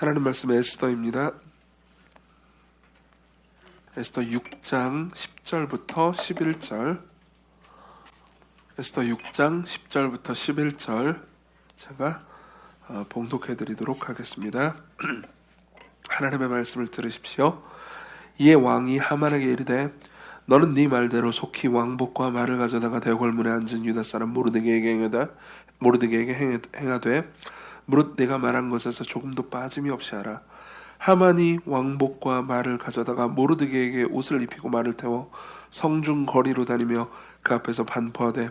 하나님 말씀의 에스더입니다. 에스더 6장 10절부터 11절. 에스더 6장 10절부터 11절 제가 봉독해 드리도록 하겠습니다. 하나님의 말씀을 들으십시오. 이에 왕이 하만에게 이르되 너는 네 말대로 속히 왕복과 말을 가져다가 대궐문에 앉은 유다 사람 모르드게에게 행하되 무릇 내가 말한 것에서 조금도 빠짐이 없이 하라. 하만이 왕복과 말을 가져다가 모르드게에게 옷을 입히고 말을 태워 성중 거리로 다니며 그 앞에서 반포하되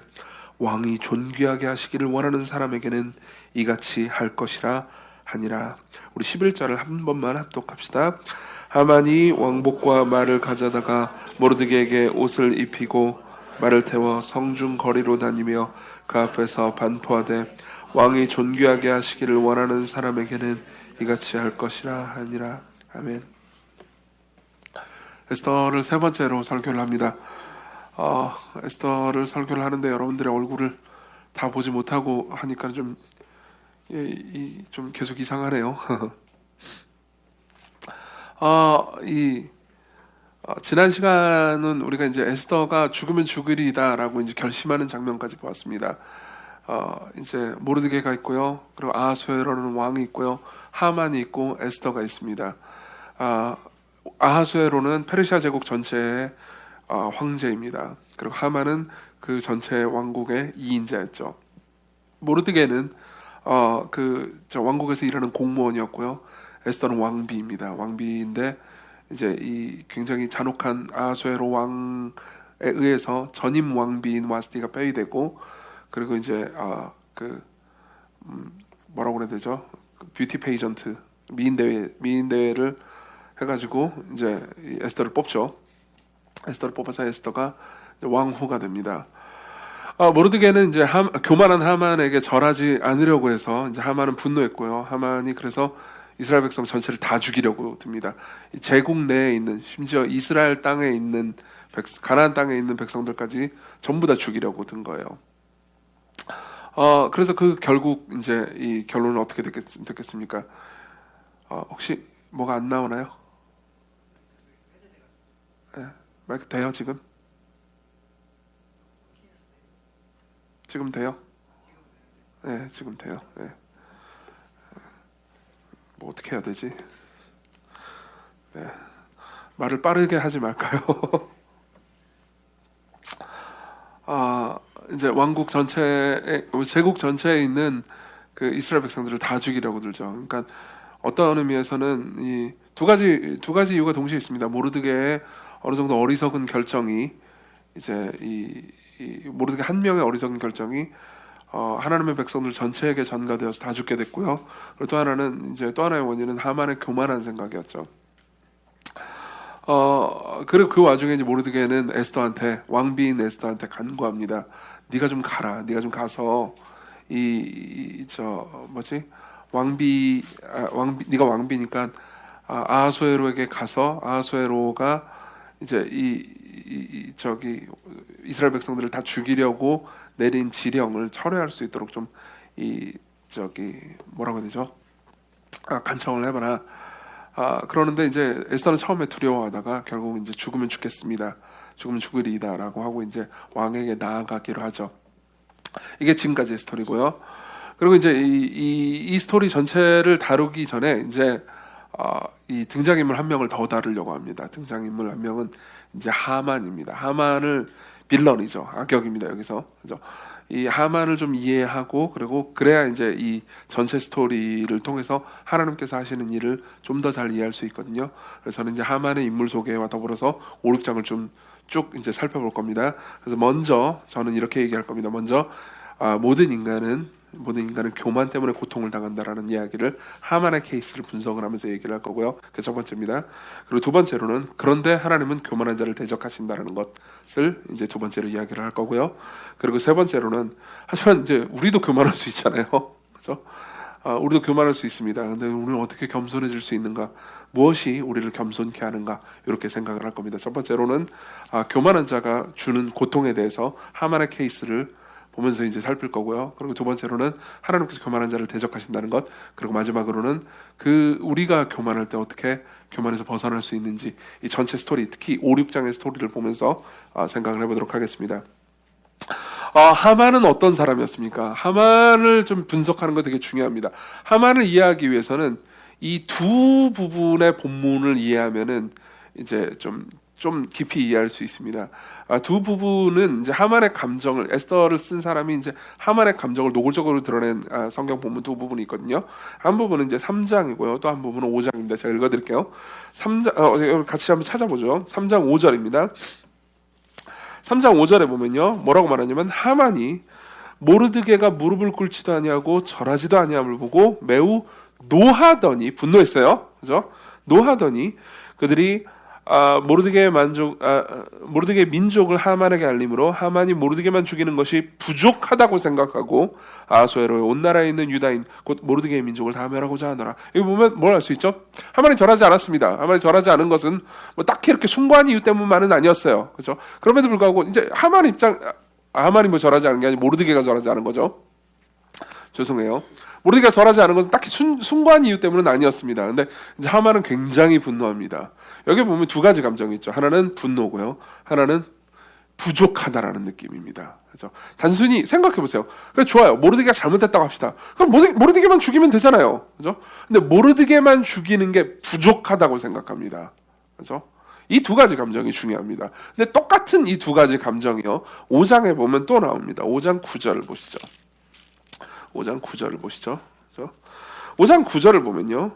왕이 존귀하게 하시기를 원하는 사람에게는 이같이 할 것이라 하니라. 우리 11절을 한 번만 합독합시다. 하만이 왕복과 말을 가져다가 모르드게에게 옷을 입히고 말을 태워 성중 거리로 다니며 그 앞에서 반포하되 왕이 존귀하게 하시기를 원하는 사람에게는 이같이 할 것이라 하니라. 아멘. 에스더를 세 번째로 설교를 합니다. 에스더를 설교를 하는데 여러분들의 얼굴을 다 보지 못하고 하니까 좀 계속 이상하네요. 지난 시간은 우리가 이제 에스더가 죽으면 죽으리다라고 이제 결심하는 장면까지 보았습니다. 이제 모르드게가 있고요. 그리고 아하수에로는 왕이 있고요. 하만이 있고 에스더가 있습니다. 아하수에로는 페르시아 제국 전체의 황제입니다. 그리고 하만은 그 전체 왕국의 2인자였죠. 모르드게는 왕국에서 일하는 공무원이었고요. 에스더는 왕비입니다. 왕비인데 이제 이 굉장히 잔혹한 아하수에로 왕에 의해서 전임 왕비인 와스티가 폐위되고, 그리고 이제 뭐라고 그래야 되죠? 뷰티 페이전트 미인 대회를 해가지고 이제 에스더를 뽑죠. 에스더를 뽑아서 에스더가 왕후가 됩니다. 모르드게는 이제 교만한 하만에게 절하지 않으려고 해서 이제 하만은 분노했고요. 하만이 그래서 이스라엘 백성 전체를 다 죽이려고 듭니다. 제국 내에 있는, 심지어 이스라엘 땅에 있는 가나안 땅에 있는 백성들까지 전부 다 죽이려고 든 거예요. 그래서 결국 이제 이 결론은 어떻게 됐겠습니까? 혹시 뭐가 안 나오나요? 네, 마이크 돼요 지금? 지금 돼요? 네, 지금 돼요. 네. 뭐 어떻게 해야 되지? 네. 말을 빠르게 하지 말까요? 이제 왕국 전체에, 제국 전체에 있는 그 이스라엘 백성들을 다 죽이려고 들죠. 그러니까 어떤 의미에서는 이 두 가지 이유가 동시에 있습니다. 모르드게의 어느 정도 어리석은 결정이, 이제 이 모르드게 한 명의 어리석은 결정이 하나님의 백성들 전체에게 전가되어서 다 죽게 됐고요. 그리고 또 하나의 원인은 하만의 교만한 생각이었죠. 그리고 그 와중에 이제 모르드게는 왕비인 에스더한테 간구합니다. 네가 좀 가라. 네가 좀 가서 네가 왕비니까 아하수에로에게 가서 아하수에로가 이제 이스라엘 백성들을 다 죽이려고 내린 지령을 철회할 수 있도록 좀 뭐라고 해야 되죠? 간청을 해봐라. 그러는데 이제 에스더는 처음에 두려워하다가 결국 이제 죽으면 죽겠습니다. 죽으면 죽으리다라고 하고 이제 왕에게 나아가기로 하죠. 이게 지금까지의 스토리고요. 그리고 이제 이 스토리 전체를 다루기 전에 이제 이 등장인물 한 명을 더 다루려고 합니다. 등장인물 한 명은 이제 하만입니다. 하만을 빌런이죠. 악역입니다. 여기서. 그죠? 이 하만을 좀 이해하고, 그리고 그래야 이제 이 전체 스토리를 통해서 하나님께서 하시는 일을 좀 더 잘 이해할 수 있거든요. 그래서 저는 이제 하만의 인물 소개와 더불어서 5, 6장을 좀 쭉 이제 살펴볼 겁니다. 그래서 먼저 저는 이렇게 얘기할 겁니다. 먼저 모든 인간은 교만 때문에 고통을 당한다라는 이야기를, 하만의 케이스를 분석을 하면서 얘기를 할 거고요. 그게 첫 번째입니다. 그리고 두 번째로는 그런데 하나님은 교만한 자를 대적하신다라는 것을 이제 두 번째로 이야기를 할 거고요. 그리고 세 번째로는, 하지만 이제 우리도 교만할 수 있잖아요. 그렇죠? 우리도 교만할 수 있습니다. 근데 우리는 어떻게 겸손해질 수 있는가? 무엇이 우리를 겸손케 하는가? 이렇게 생각을 할 겁니다. 첫 번째로는 교만한 자가 주는 고통에 대해서 하만의 케이스를 보면서 이제 살필 거고요. 그리고 두 번째로는 하나님께서 교만한 자를 대적하신다는 것, 그리고 마지막으로는 우리가 교만할 때 어떻게 교만에서 벗어날 수 있는지, 이 전체 스토리, 특히 5, 6장의 스토리를 보면서 생각을 해보도록 하겠습니다. 하만은 어떤 사람이었습니까? 하만을 좀 분석하는 거 되게 중요합니다. 하만을 이해하기 위해서는 이 두 부분의 본문을 이해하면은 이제 좀 깊이 이해할 수 있습니다. 두 부분은 이제 하만의 감정을, 에스더를 쓴 사람이 이제 하만의 감정을 노골적으로 드러낸 성경 본문 두 부분이 있거든요. 한 부분은 이제 3장이고요. 또 한 부분은 5장입니다. 제가 읽어드릴게요. 3장, 같이 한번 찾아보죠. 3장 5절입니다. 3장 5절에 보면요, 뭐라고 말하냐면, 하만이 모르드게가 무릎을 꿇지도 아니하고 절하지도 아니함을 보고 매우 노하더니, 분노했어요. 그죠? 노하더니 그들이 모르드게의 민족을 하만에게 알림으로 하만이 모르드게만 죽이는 것이 부족하다고 생각하고 아수에로의 온 나라에 있는 유다인 곧 모르드게의 민족을 다 멸하고자 하노라. 여기 보면 뭘 알 수 있죠? 하만이 절하지 않았습니다. 하만이 절하지 않은 것은 뭐 딱히 이렇게 숭고한 이유 때문만은 아니었어요. 그렇죠? 그럼에도 불구하고 이제 하만이 뭐 절하지 않은 게 아니고 모르드게가 절하지 않은 거죠. 죄송해요. 모르드게가 절하지 않은 것은 딱히 숭고한 이유 때문은 아니었습니다. 근데 이제 하만은 굉장히 분노합니다. 여기 보면 두 가지 감정이 있죠. 하나는 분노고요. 하나는 부족하다라는 느낌입니다. 그렇죠? 단순히 생각해 보세요. 그래, 좋아요. 모르드게가 잘못했다고 합시다. 그럼 모르드게만 죽이면 되잖아요. 그렇죠? 근데 모르드게만 죽이는 게 부족하다고 생각합니다. 그렇죠? 이 두 가지 감정이 중요합니다. 근데 똑같은 이 두 가지 감정이요, 5장에 보면 또 나옵니다. 5장 9절을 보시죠. 5장 9절을 보시죠. 그렇죠? 5장 9절을 보면요,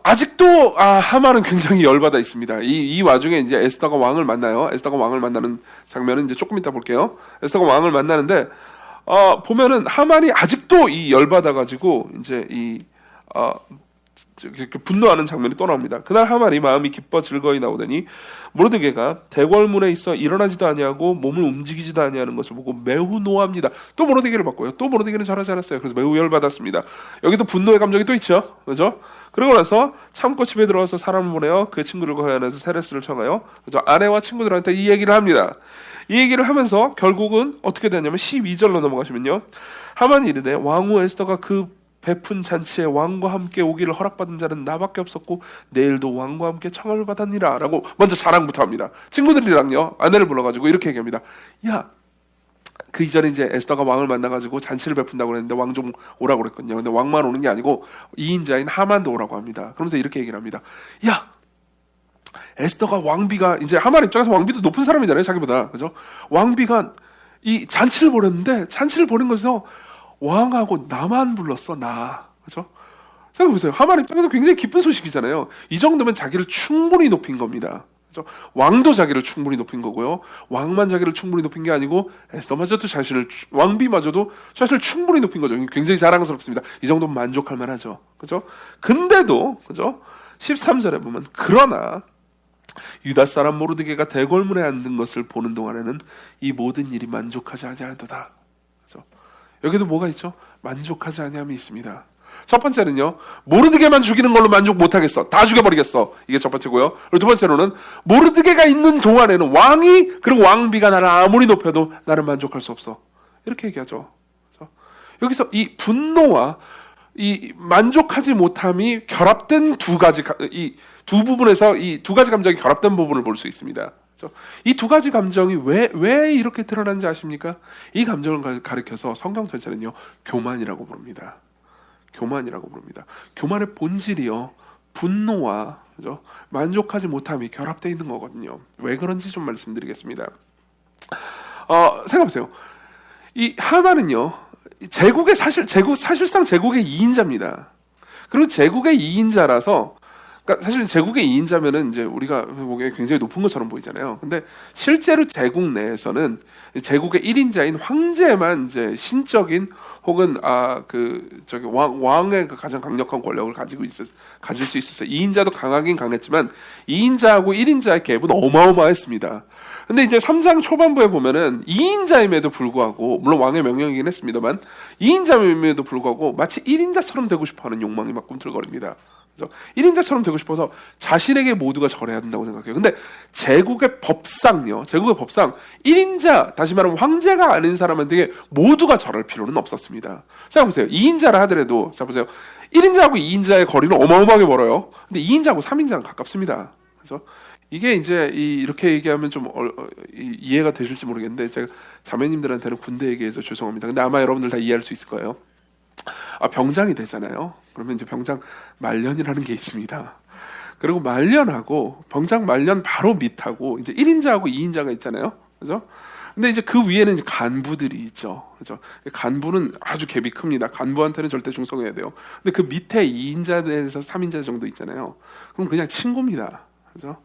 아직도 하만은 굉장히 열받아 있습니다. 이 와중에 이제 에스더가 왕을 만나요. 에스더가 왕을 만나는 장면은 이제 조금 이따 볼게요. 에스더가 왕을 만나는데 보면은 하만이 아직도 이 열받아 가지고 이제 분노하는 장면이 또 나옵니다. 그날 하만이 마음이 기뻐 즐거이 나오더니 모르드게가 대궐문에 있어 일어나지도 아니하고 몸을 움직이지도 아니하는 것을 보고 매우 노합니다. 또 모르드게를 바꿔요. 또 모르드게는 잘하지 않았어요. 그래서 매우 열받았습니다. 여기도 분노의 감정이 또 있죠. 그렇죠? 그러고 나서 참고 집에 들어와서 사람을 보내어 그 친구를 거해안아서 세레스를 청하여, 그렇죠? 아내와 친구들한테 이 얘기를 합니다. 이 얘기를 하면서 결국은 어떻게 되냐면 12절로 넘어가시면요, 하만이 이르되 왕후 에스더가 그 베푼 잔치에 왕과 함께 오기를 허락받은 자는 나밖에 없었고 내일도 왕과 함께 청함을 받았니라 라고 먼저 자랑부터 합니다. 친구들이랑요, 아내를 불러가지고 이렇게 얘기합니다. 야, 그 이전에 이제 에스더가 왕을 만나가지고 잔치를 베푼다고 그랬는데 왕 좀 오라고 그랬거든요. 근데 왕만 오는 게 아니고 2인자인 하만도 오라고 합니다. 그러면서 이렇게 얘기를 합니다. 야, 에스더가 왕비가, 이제 하만 입장에서 왕비도 높은 사람이잖아요, 자기보다. 그죠? 왕비가 이 잔치를 벌였는데 잔치를 벌인 것에서 왕하고 나만 불렀어, 나. 그죠? 생각해보세요. 하만 입장에서 굉장히 기쁜 소식이잖아요. 이 정도면 자기를 충분히 높인 겁니다. 그죠? 왕도 자기를 충분히 높인 거고요. 왕만 자기를 충분히 높인 게 아니고 에스더마저도 왕비마저도 자신을 충분히 높인 거죠. 굉장히 자랑스럽습니다. 이 정도면 만족할 만하죠. 그죠? 근데도, 그죠? 13절에 보면, 그러나 유다 사람 모르드게가 대궐문에 앉은 것을 보는 동안에는 이 모든 일이 만족하지 아니하도다. 그죠? 여기도 뭐가 있죠? 만족하지 아니함이 있습니다. 첫 번째는요, 모르드게만 죽이는 걸로 만족 못하겠어, 다 죽여버리겠어, 이게 첫 번째고요. 그리고 두 번째로는 모르드게가 있는 동안에는 왕이 그리고 왕비가 나를 아무리 높여도 나는 만족할 수 없어, 이렇게 얘기하죠. 그렇죠? 여기서 이 분노와 이 만족하지 못함이 결합된 이 두 부분에서 이 두 가지 감정이 결합된 부분을 볼 수 있습니다. 이 두 가지 감정이 왜 이렇게 드러난지 아십니까? 이 감정을 가리켜서 성경 전체는요, 교만이라고 부릅니다. 교만이라고 부릅니다. 교만의 본질이요, 분노와, 그죠? 만족하지 못함이 결합되어 있는 거거든요. 왜 그런지 좀 말씀드리겠습니다. 생각해보세요. 이 하만은요, 사실상 제국의 2인자입니다. 그리고 제국의 2인자라서, 그러니까 사실 제국의 2인자면은 이제 우리가 보기에 굉장히 높은 것처럼 보이잖아요. 근데 실제로 제국 내에서는 제국의 1인자인 황제만 이제 신적인 혹은 왕의 그 가장 강력한 권력을 가질 수 있었어요. 2인자도 강하긴 강했지만 2인자하고 1인자의 갭은 어마어마했습니다. 근데 이제 3장 초반부에 보면은 2인자임에도 불구하고, 물론 왕의 명령이긴 했습니다만 2인자임에도 불구하고 마치 1인자처럼 되고 싶어하는 욕망이 막 꿈틀거립니다. 그죠? 1인자처럼 되고 싶어서 자신에게 모두가 절해야 된다고 생각해요. 근데 제국의 법상 1인자, 다시 말하면 황제가 아닌 사람한테 모두가 절할 필요는 없었습니다. 생각해보세요. 2인자라 하더라도, 자 보세요. 1인자하고 2인자의 거리는 어마어마하게 멀어요. 근데 2인자하고 3인자는 가깝습니다. 그죠? 이게 이제 이렇게 얘기하면 좀 이해가 되실지 모르겠는데, 제가 자매님들한테는 군대 얘기해서 죄송합니다. 근데 아마 여러분들 다 이해할 수 있을 거예요. 병장이 되잖아요. 그러면 이제 병장 말년이라는 게 있습니다. 그리고 말년하고 병장 말년 바로 밑하고 이제 1인자하고 2인자가 있잖아요. 그죠? 근데 이제 그 위에는 이제 간부들이 있죠. 그죠? 간부는 아주 갭이 큽니다. 간부한테는 절대 충성해야 돼요. 근데 그 밑에 2인자에서 3인자 정도 있잖아요. 그럼 그냥 친구입니다. 그죠?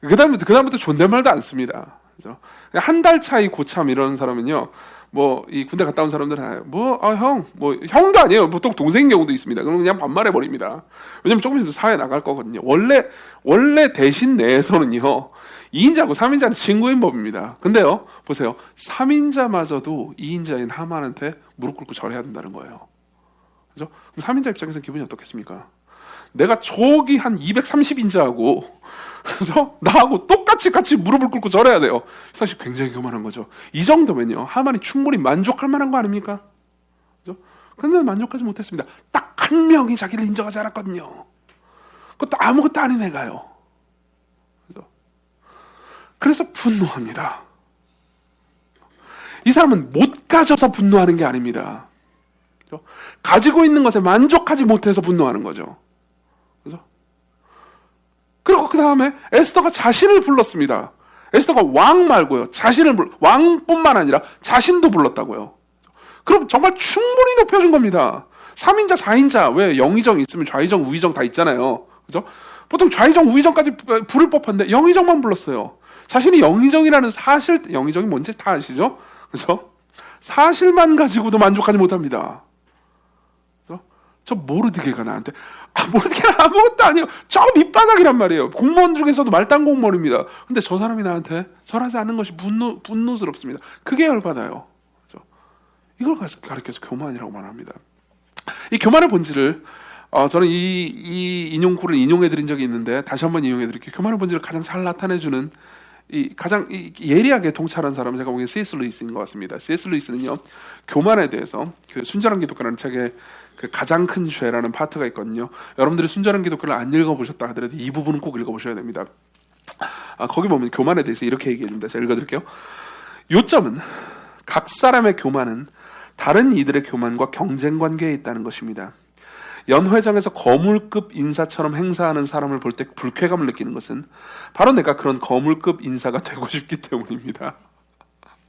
그다음부터 존댓말도 안 씁니다. 그죠? 한 달 차이 고참 이런 사람은요. 이 군대 갔다 온 사람들은 형도 아니에요. 보통 동생인 경우도 있습니다. 그럼 그냥 반말해 버립니다. 왜냐면 조금 있으면 사회 나갈 거거든요. 원래 대신 내에서는요, 2인자하고 3인자는 친구인 법입니다. 근데요, 보세요. 3인자마저도 2인자인 하만한테 무릎 꿇고 절해야 된다는 거예요. 그죠? 그럼 3인자 입장에서는 기분이 어떻겠습니까? 내가 저기 한 230인자하고 그죠? 나하고 같이 무릎을 꿇고 절해야 돼요. 사실 굉장히 교만한 거죠. 이 정도면요, 하만이 충분히 만족할 만한 거 아닙니까? 그죠? 근데 만족하지 못했습니다. 딱 한 명이 자기를 인정하지 않았거든요. 그것도 아무것도 아닌 애가요. 그죠? 그래서 분노합니다. 이 사람은 못 가져서 분노하는 게 아닙니다. 그죠? 가지고 있는 것에 만족하지 못해서 분노하는 거죠. 그죠? 그리고 그 다음에 에스더가 자신을 불렀습니다. 에스더가 왕 말고요, 왕뿐만 아니라 자신도 불렀다고요. 그럼 정말 충분히 높여준 겁니다. 3인자, 4인자, 왜 영의정이 있으면 좌의정, 우의정 다 있잖아요. 그죠? 보통 좌의정, 우의정까지 부를 법한데 영의정만 불렀어요. 자신이 영의정이라는 사실, 영의정이 뭔지 다 아시죠? 그죠? 사실만 가지고도 만족하지 못합니다. 그죠? 저 모르드게가 나한테 모르드게는 아무것도 아니에요. 저 밑바닥이란 말이에요. 공무원 중에서도 말단 공무원입니다. 근데 저 사람이 나한테 절하지 않는 것이 분노스럽습니다. 그게 열받아요. 그죠? 이걸 가리켜서 교만이라고 말합니다. 이 교만의 본질을 저는 이 인용구를 인용해드린 적이 있는데 다시 한번 인용해드릴게요. 교만의 본질을 가장 잘 나타내주는 가장 예리하게 통찰한 사람은 제가 보기엔 C.S. 루이스인 것 같습니다. C.S. 루이스는요, 교만에 대해서 그 순전한 기독교라는 책에 그 가장 큰 죄라는 파트가 있거든요. 여러분들이 순전한 기독교를 안 읽어보셨다 하더라도 이 부분은 꼭 읽어보셔야 됩니다. 거기 보면 교만에 대해서 이렇게 얘기해줍니다. 제가 읽어드릴게요. 요점은 각 사람의 교만은 다른 이들의 교만과 경쟁 관계에 있다는 것입니다. 연회장에서 거물급 인사처럼 행사하는 사람을 볼 때 불쾌감을 느끼는 것은 바로 내가 그런 거물급 인사가 되고 싶기 때문입니다.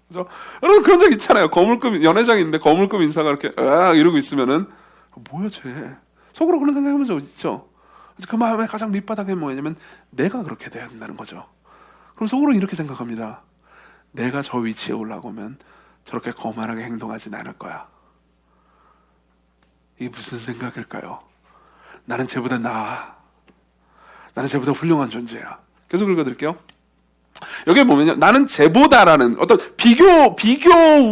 그죠? 여러분 그런 적 있잖아요. 연회장이 있는데 거물급 인사가 이렇게 이러고 있으면은 뭐야 쟤, 속으로 그런 생각해본 적 있죠? 그 마음의 가장 밑바닥에 뭐냐면 내가 그렇게 돼야 된다는 거죠. 그럼 속으로 이렇게 생각합니다. 내가 저 위치에 올라오면 저렇게 거만하게 행동하진 않을 거야. 이게 무슨 생각일까요? 나는 쟤보다 나아. 나는 쟤보다 훌륭한 존재야. 계속 읽어드릴게요. 여기 보면요, 나는 쟤보다라는 어떤 비교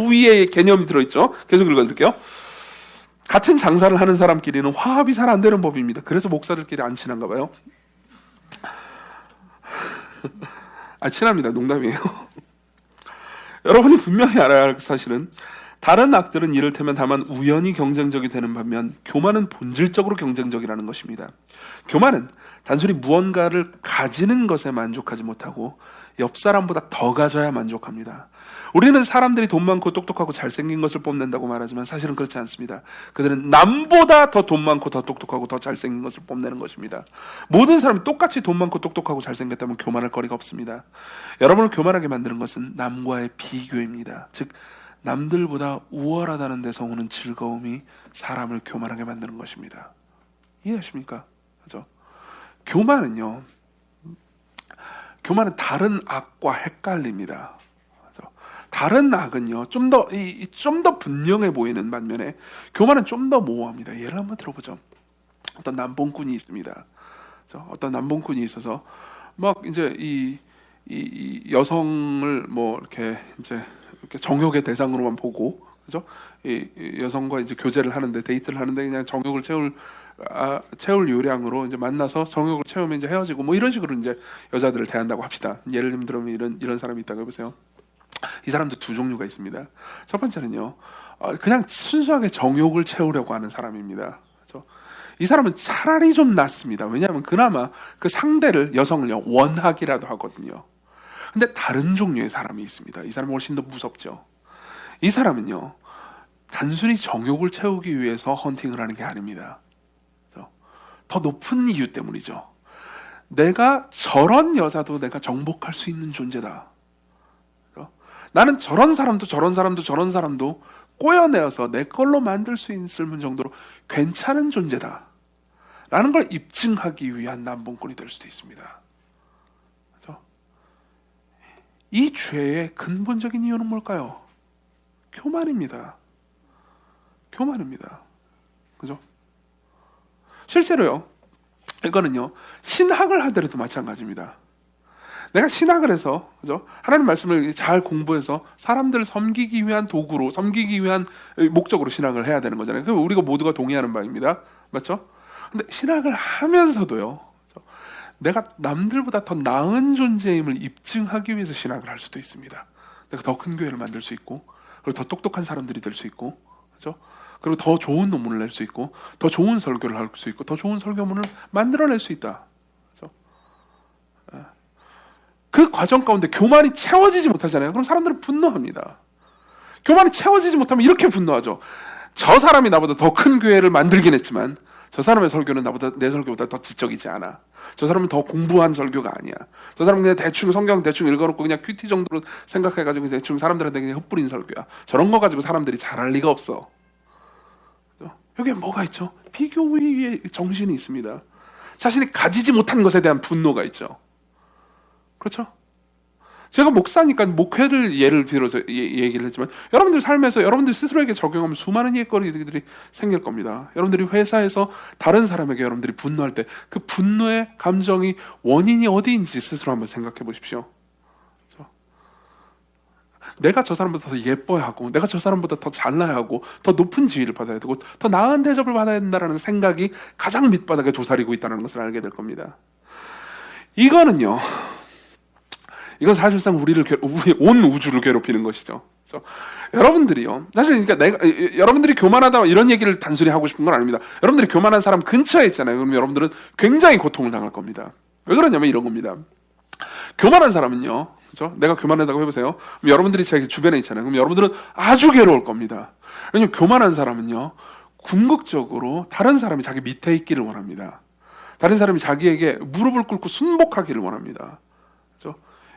우위의 개념이 들어있죠. 계속 읽어드릴게요. 같은 장사를 하는 사람끼리는 화합이 잘 안 되는 법입니다. 그래서 목사들끼리 안 친한가 봐요. 친합니다. 농담이에요. 여러분이 분명히 알아야 할 사실은 다른 악들은 이를테면 다만 우연히 경쟁적이 되는 반면 교만은 본질적으로 경쟁적이라는 것입니다. 교만은 단순히 무언가를 가지는 것에 만족하지 못하고 옆 사람보다 더 가져야 만족합니다. 우리는 사람들이 돈 많고 똑똑하고 잘생긴 것을 뽐낸다고 말하지만 사실은 그렇지 않습니다. 그들은 남보다 더 돈 많고 더 똑똑하고 더 잘생긴 것을 뽐내는 것입니다. 모든 사람이 똑같이 돈 많고 똑똑하고 잘생겼다면 교만할 거리가 없습니다. 여러분을 교만하게 만드는 것은 남과의 비교입니다. 즉 남들보다 우월하다는 데서 오는 즐거움이 사람을 교만하게 만드는 것입니다. 이해하십니까? 그죠? 교만은 다른 악과 헷갈립니다. 그죠? 다른 악은요, 좀 더 분명해 보이는 반면에 교만은 좀 더 모호합니다. 예를 한번 들어보죠. 어떤 남봉꾼이 있습니다. 그죠? 어떤 남봉꾼이 있어서 막 이제 이 여성을 뭐 이렇게 정욕의 대상으로만 보고, 그죠? 이 여성과 이제 교제를 하는데, 데이트를 하는데 그냥 정욕을 채울 요량으로 이제 만나서 정욕을 채우면 이제 헤어지고 뭐 이런 식으로 이제 여자들을 대한다고 합시다. 예를 들면 이런 사람이 있다고 해보세요. 이 사람도 두 종류가 있습니다. 첫 번째는요, 그냥 순수하게 정욕을 채우려고 하는 사람입니다. 그렇죠? 이 사람은 차라리 좀 낫습니다. 왜냐하면 그나마 그 상대를, 여성을요, 원하기라도 하거든요. 근데 다른 종류의 사람이 있습니다. 이 사람은 훨씬 더 무섭죠. 이 사람은요, 단순히 정욕을 채우기 위해서 헌팅을 하는 게 아닙니다. 그렇죠? 더 높은 이유 때문이죠. 내가 저런 여자도 내가 정복할 수 있는 존재다. 나는 저런 사람도 꼬여내어서 내 걸로 만들 수 있을 정도로 괜찮은 존재다 라는 걸 입증하기 위한 남봉꾼이 될 수도 있습니다. 그렇죠? 이 죄의 근본적인 이유는 뭘까요? 교만입니다. 교만입니다. 그죠? 실제로요, 이거는요, 신학을 하더라도 마찬가지입니다. 내가 신학을 해서, 그죠? 하나님 말씀을 잘 공부해서 사람들을 섬기기 위한 도구로, 섬기기 위한 목적으로 신학을 해야 되는 거잖아요. 그럼 우리가 모두가 동의하는 바입니다. 맞죠? 근데 신학을 하면서도요, 내가 남들보다 더 나은 존재임을 입증하기 위해서 신학을 할 수도 있습니다. 내가 더 큰 교회를 만들 수 있고, 그리고 더 똑똑한 사람들이 될 수 있고, 그죠? 그리고 더 좋은 논문을 낼 수 있고, 더 좋은 설교를 할 수 있고, 더 좋은 설교문을 만들어낼 수 있다. 그죠? 그 과정 가운데 교만이 채워지지 못하잖아요. 그럼 사람들은 분노합니다. 교만이 채워지지 못하면 이렇게 분노하죠. 저 사람이 나보다 더 큰 교회를 만들긴 했지만 저 사람의 설교는 내 설교보다 더 지적이지 않아. 저 사람은 더 공부한 설교가 아니야. 저 사람은 그냥 대충 성경 대충 읽어놓고 그냥 큐티 정도로 생각해가지고 대충 사람들한테 그냥 흩뿌린 설교야. 저런 거 가지고 사람들이 잘할 리가 없어. 여기에 뭐가 있죠? 비교의 정신이 있습니다. 자신이 가지지 못한 것에 대한 분노가 있죠. 그렇죠? 제가 목사니까 목회를 예를 들어서 얘기를 했지만 여러분들 삶에서 여러분들 스스로에게 적용하면 수많은 예거리들이 생길 겁니다. 여러분들이 회사에서 다른 사람에게 여러분들이 분노할 때 그 분노의 감정이 원인이 어디인지 스스로 한번 생각해 보십시오. 그렇죠? 내가 저 사람보다 더 예뻐야 하고, 내가 저 사람보다 더 잘나야 하고, 더 높은 지위를 받아야 되고, 더 나은 대접을 받아야 된다는 생각이 가장 밑바닥에 도사리고 있다는 것을 알게 될 겁니다. 이건 사실상 온 우주를 괴롭히는 것이죠. 그래서 여러분들이요, 사실 그러니까 여러분들이 교만하다 이런 얘기를 단순히 하고 싶은 건 아닙니다. 여러분들이 교만한 사람 근처에 있잖아요. 그럼 여러분들은 굉장히 고통을 당할 겁니다. 왜 그러냐면 이런 겁니다. 교만한 사람은요, 그렇죠? 내가 교만하다고 해보세요. 그럼 여러분들이 제 주변에 있잖아요. 그럼 여러분들은 아주 괴로울 겁니다. 왜냐면 교만한 사람은요, 궁극적으로 다른 사람이 자기 밑에 있기를 원합니다. 다른 사람이 자기에게 무릎을 꿇고 순복하기를 원합니다.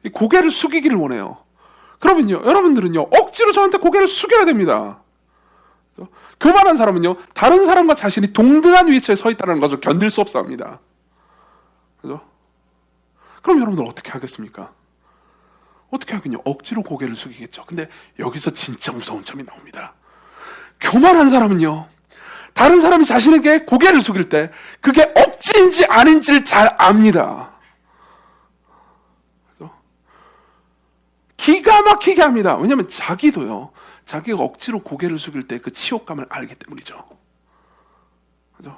이 고개를 숙이기를 원해요. 그러면요, 여러분들은요, 억지로 저한테 고개를 숙여야 됩니다. 교만한 사람은요, 다른 사람과 자신이 동등한 위치에 서 있다는 것을 견딜 수 없어 합니다. 그죠? 그럼 여러분들 어떻게 하겠습니까? 어떻게 하겠냐? 억지로 고개를 숙이겠죠. 근데 여기서 진짜 무서운 점이 나옵니다. 교만한 사람은요, 다른 사람이 자신에게 고개를 숙일 때 그게 억지인지 아닌지를 잘 압니다. 기가 막히게 합니다. 왜냐하면 자기가 억지로 고개를 숙일 때 그 치욕감을 알기 때문이죠. 그죠?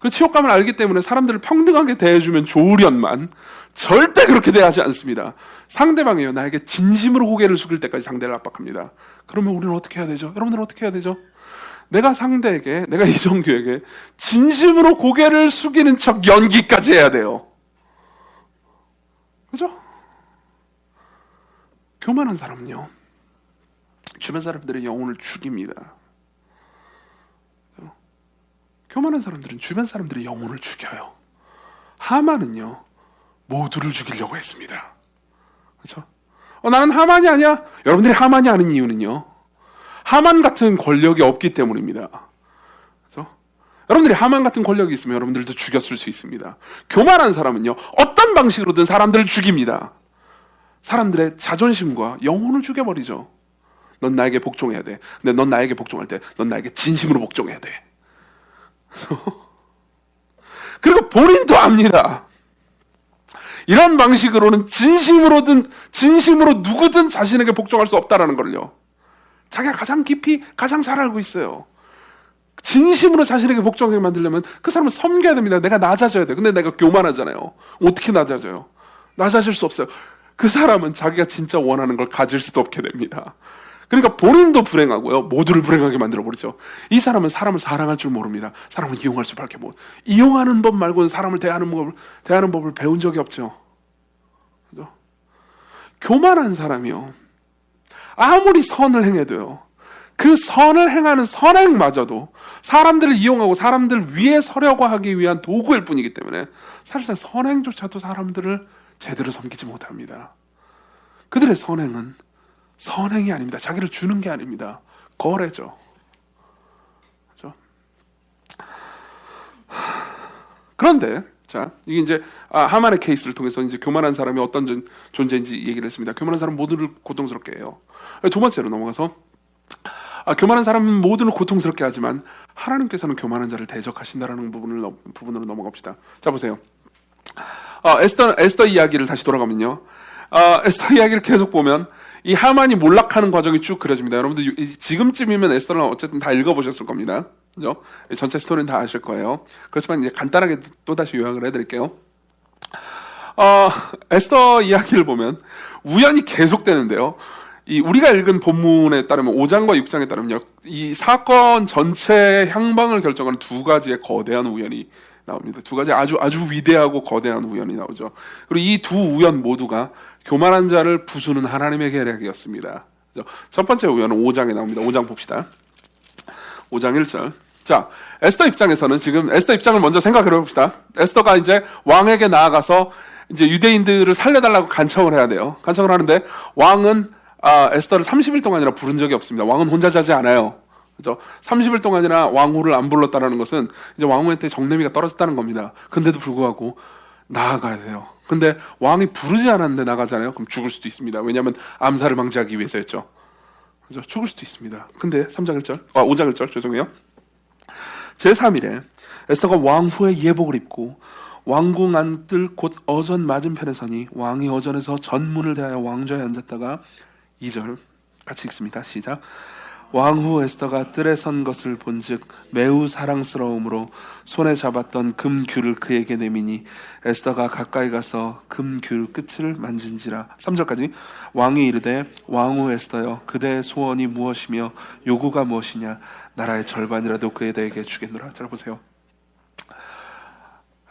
그 치욕감을 알기 때문에 사람들을 평등하게 대해주면 좋으련만 절대 그렇게 대하지 않습니다. 상대방이요, 나에게 진심으로 고개를 숙일 때까지 상대를 압박합니다. 그러면 우리는 어떻게 해야 되죠? 여러분들은 어떻게 해야 되죠? 내가 이종규에게 진심으로 고개를 숙이는 척 연기까지 해야 돼요. 그죠? 교만한 사람은요, 주변 사람들의 영혼을 죽입니다. 교만한 사람들은 주변 사람들의 영혼을 죽여요. 하만은요, 모두를 죽이려고 했습니다. 그렇죠? 나는 하만이 아니야. 여러분들이 하만이 아닌 이유는요, 하만 같은 권력이 없기 때문입니다. 그렇죠? 여러분들이 하만 같은 권력이 있으면 여러분들도 죽였을 수 있습니다. 교만한 사람은요, 어떤 방식으로든 사람들을 죽입니다. 사람들의 자존심과 영혼을 죽여버리죠. 넌 나에게 복종해야 돼. 근데 넌 나에게 복종할 때 넌 나에게 진심으로 복종해야 돼. 그리고 본인도 압니다. 이런 방식으로는 진심으로 누구든 자신에게 복종할 수 없다라는 걸요. 자기가 가장 깊이 가장 잘 알고 있어요. 진심으로 자신에게 복종하게 만들려면 그 사람을 섬겨야 됩니다. 내가 낮아져야 돼요. 근데 내가 교만하잖아요. 어떻게 낮아져요? 낮아질 수 없어요. 그 사람은 자기가 진짜 원하는 걸 가질 수도 없게 됩니다. 그러니까 본인도 불행하고요. 모두를 불행하게 만들어버리죠. 이 사람은 사람을 사랑할 줄 모릅니다. 사람을 이용할 수밖에 못. 이용하는 법 말고는 사람을 대하는 법을 배운 적이 없죠. 그죠? 교만한 사람이요. 아무리 선을 행해도요. 그 선을 행하는 선행마저도 사람들을 이용하고 사람들 위에 서려고 하기 위한 도구일 뿐이기 때문에 사실상 선행조차도 사람들을 제대로 섬기지 못합니다. 그들의 선행은 선행이 아닙니다. 자기를 주는 게 아닙니다. 거래죠. 그렇죠? 그런데 자, 이게 이제 하만의 케이스를 통해서 이제 교만한 사람이 어떤 존재인지 얘기를 했습니다. 교만한 사람 모두를 고통스럽게 해요. 두 번째로 넘어가서 교만한 사람은 모두를 고통스럽게 하지만 하나님께서는 교만한 자를 대적하신다라는 부분으로 넘어갑시다. 자, 보세요. 에스더 이야기를 다시 돌아가면요. 에스더 이야기를 계속 보면 이 하만이 몰락하는 과정이 쭉 그려집니다. 여러분들 지금쯤이면 에스더는 어쨌든 다 읽어보셨을 겁니다. 그죠? 전체 스토리는 다 아실 거예요. 그렇지만 이제 간단하게 또 다시 요약을 해드릴게요. 에스더 이야기를 보면 우연히 계속되는데요. 우리가 읽은 본문에 따르면 5장과 6장에 따르면요, 이 사건 전체의 향방을 결정하는 두 가지의 거대한 우연이 나옵니다. 두 가지 아주 위대하고 거대한 우연이 나오죠. 그리고 이 두 우연 모두가 교만한 자를 부수는 하나님의 계략이었습니다. 첫 번째 우연은 5장에 나옵니다. 5장 봅시다. 5장 1절. 자, 에스더 입장에서는 지금 에스더 입장을 먼저 생각을 해봅시다. 에스더가 이제 왕에게 나아가서 이제 유대인들을 살려달라고 간청을 해야 돼요. 간청을 하는데 왕은 에스더를 30일 동안이나 부른 적이 없습니다. 왕은 혼자 자지 않아요. 그죠? 30일 동안이나 왕후를 안 불렀다는 것은 이제 왕후한테 정내미가 떨어졌다는 겁니다. 근데도 불구하고 나아가야 돼요. 근데 왕이 부르지 않았는데 나가잖아요. 그럼 죽을 수도 있습니다. 왜냐하면 암살을 방지하기 위해서였죠. 그죠? 죽을 수도 있습니다. 근데 5장 1절 죄송해요. 제3일에 에스더가 왕후의 예복을 입고 왕궁 안뜰 곧 어전 맞은편에 서니 왕이 어전에서 전문을 대하여 왕좌에 앉았다가 2절 같이 읽습니다. 시작. 왕후 에스더가 뜰에 선 것을 본즉 매우 사랑스러움으로 손에 잡았던 금귤을 그에게 내미니 에스더가 가까이 가서 금귤 끝을 만진지라. 3절까지. 왕이 이르되 왕후 에스더여 그대의 소원이 무엇이며 요구가 무엇이냐 나라의 절반이라도 그에게 주겠노라. 잘 보세요.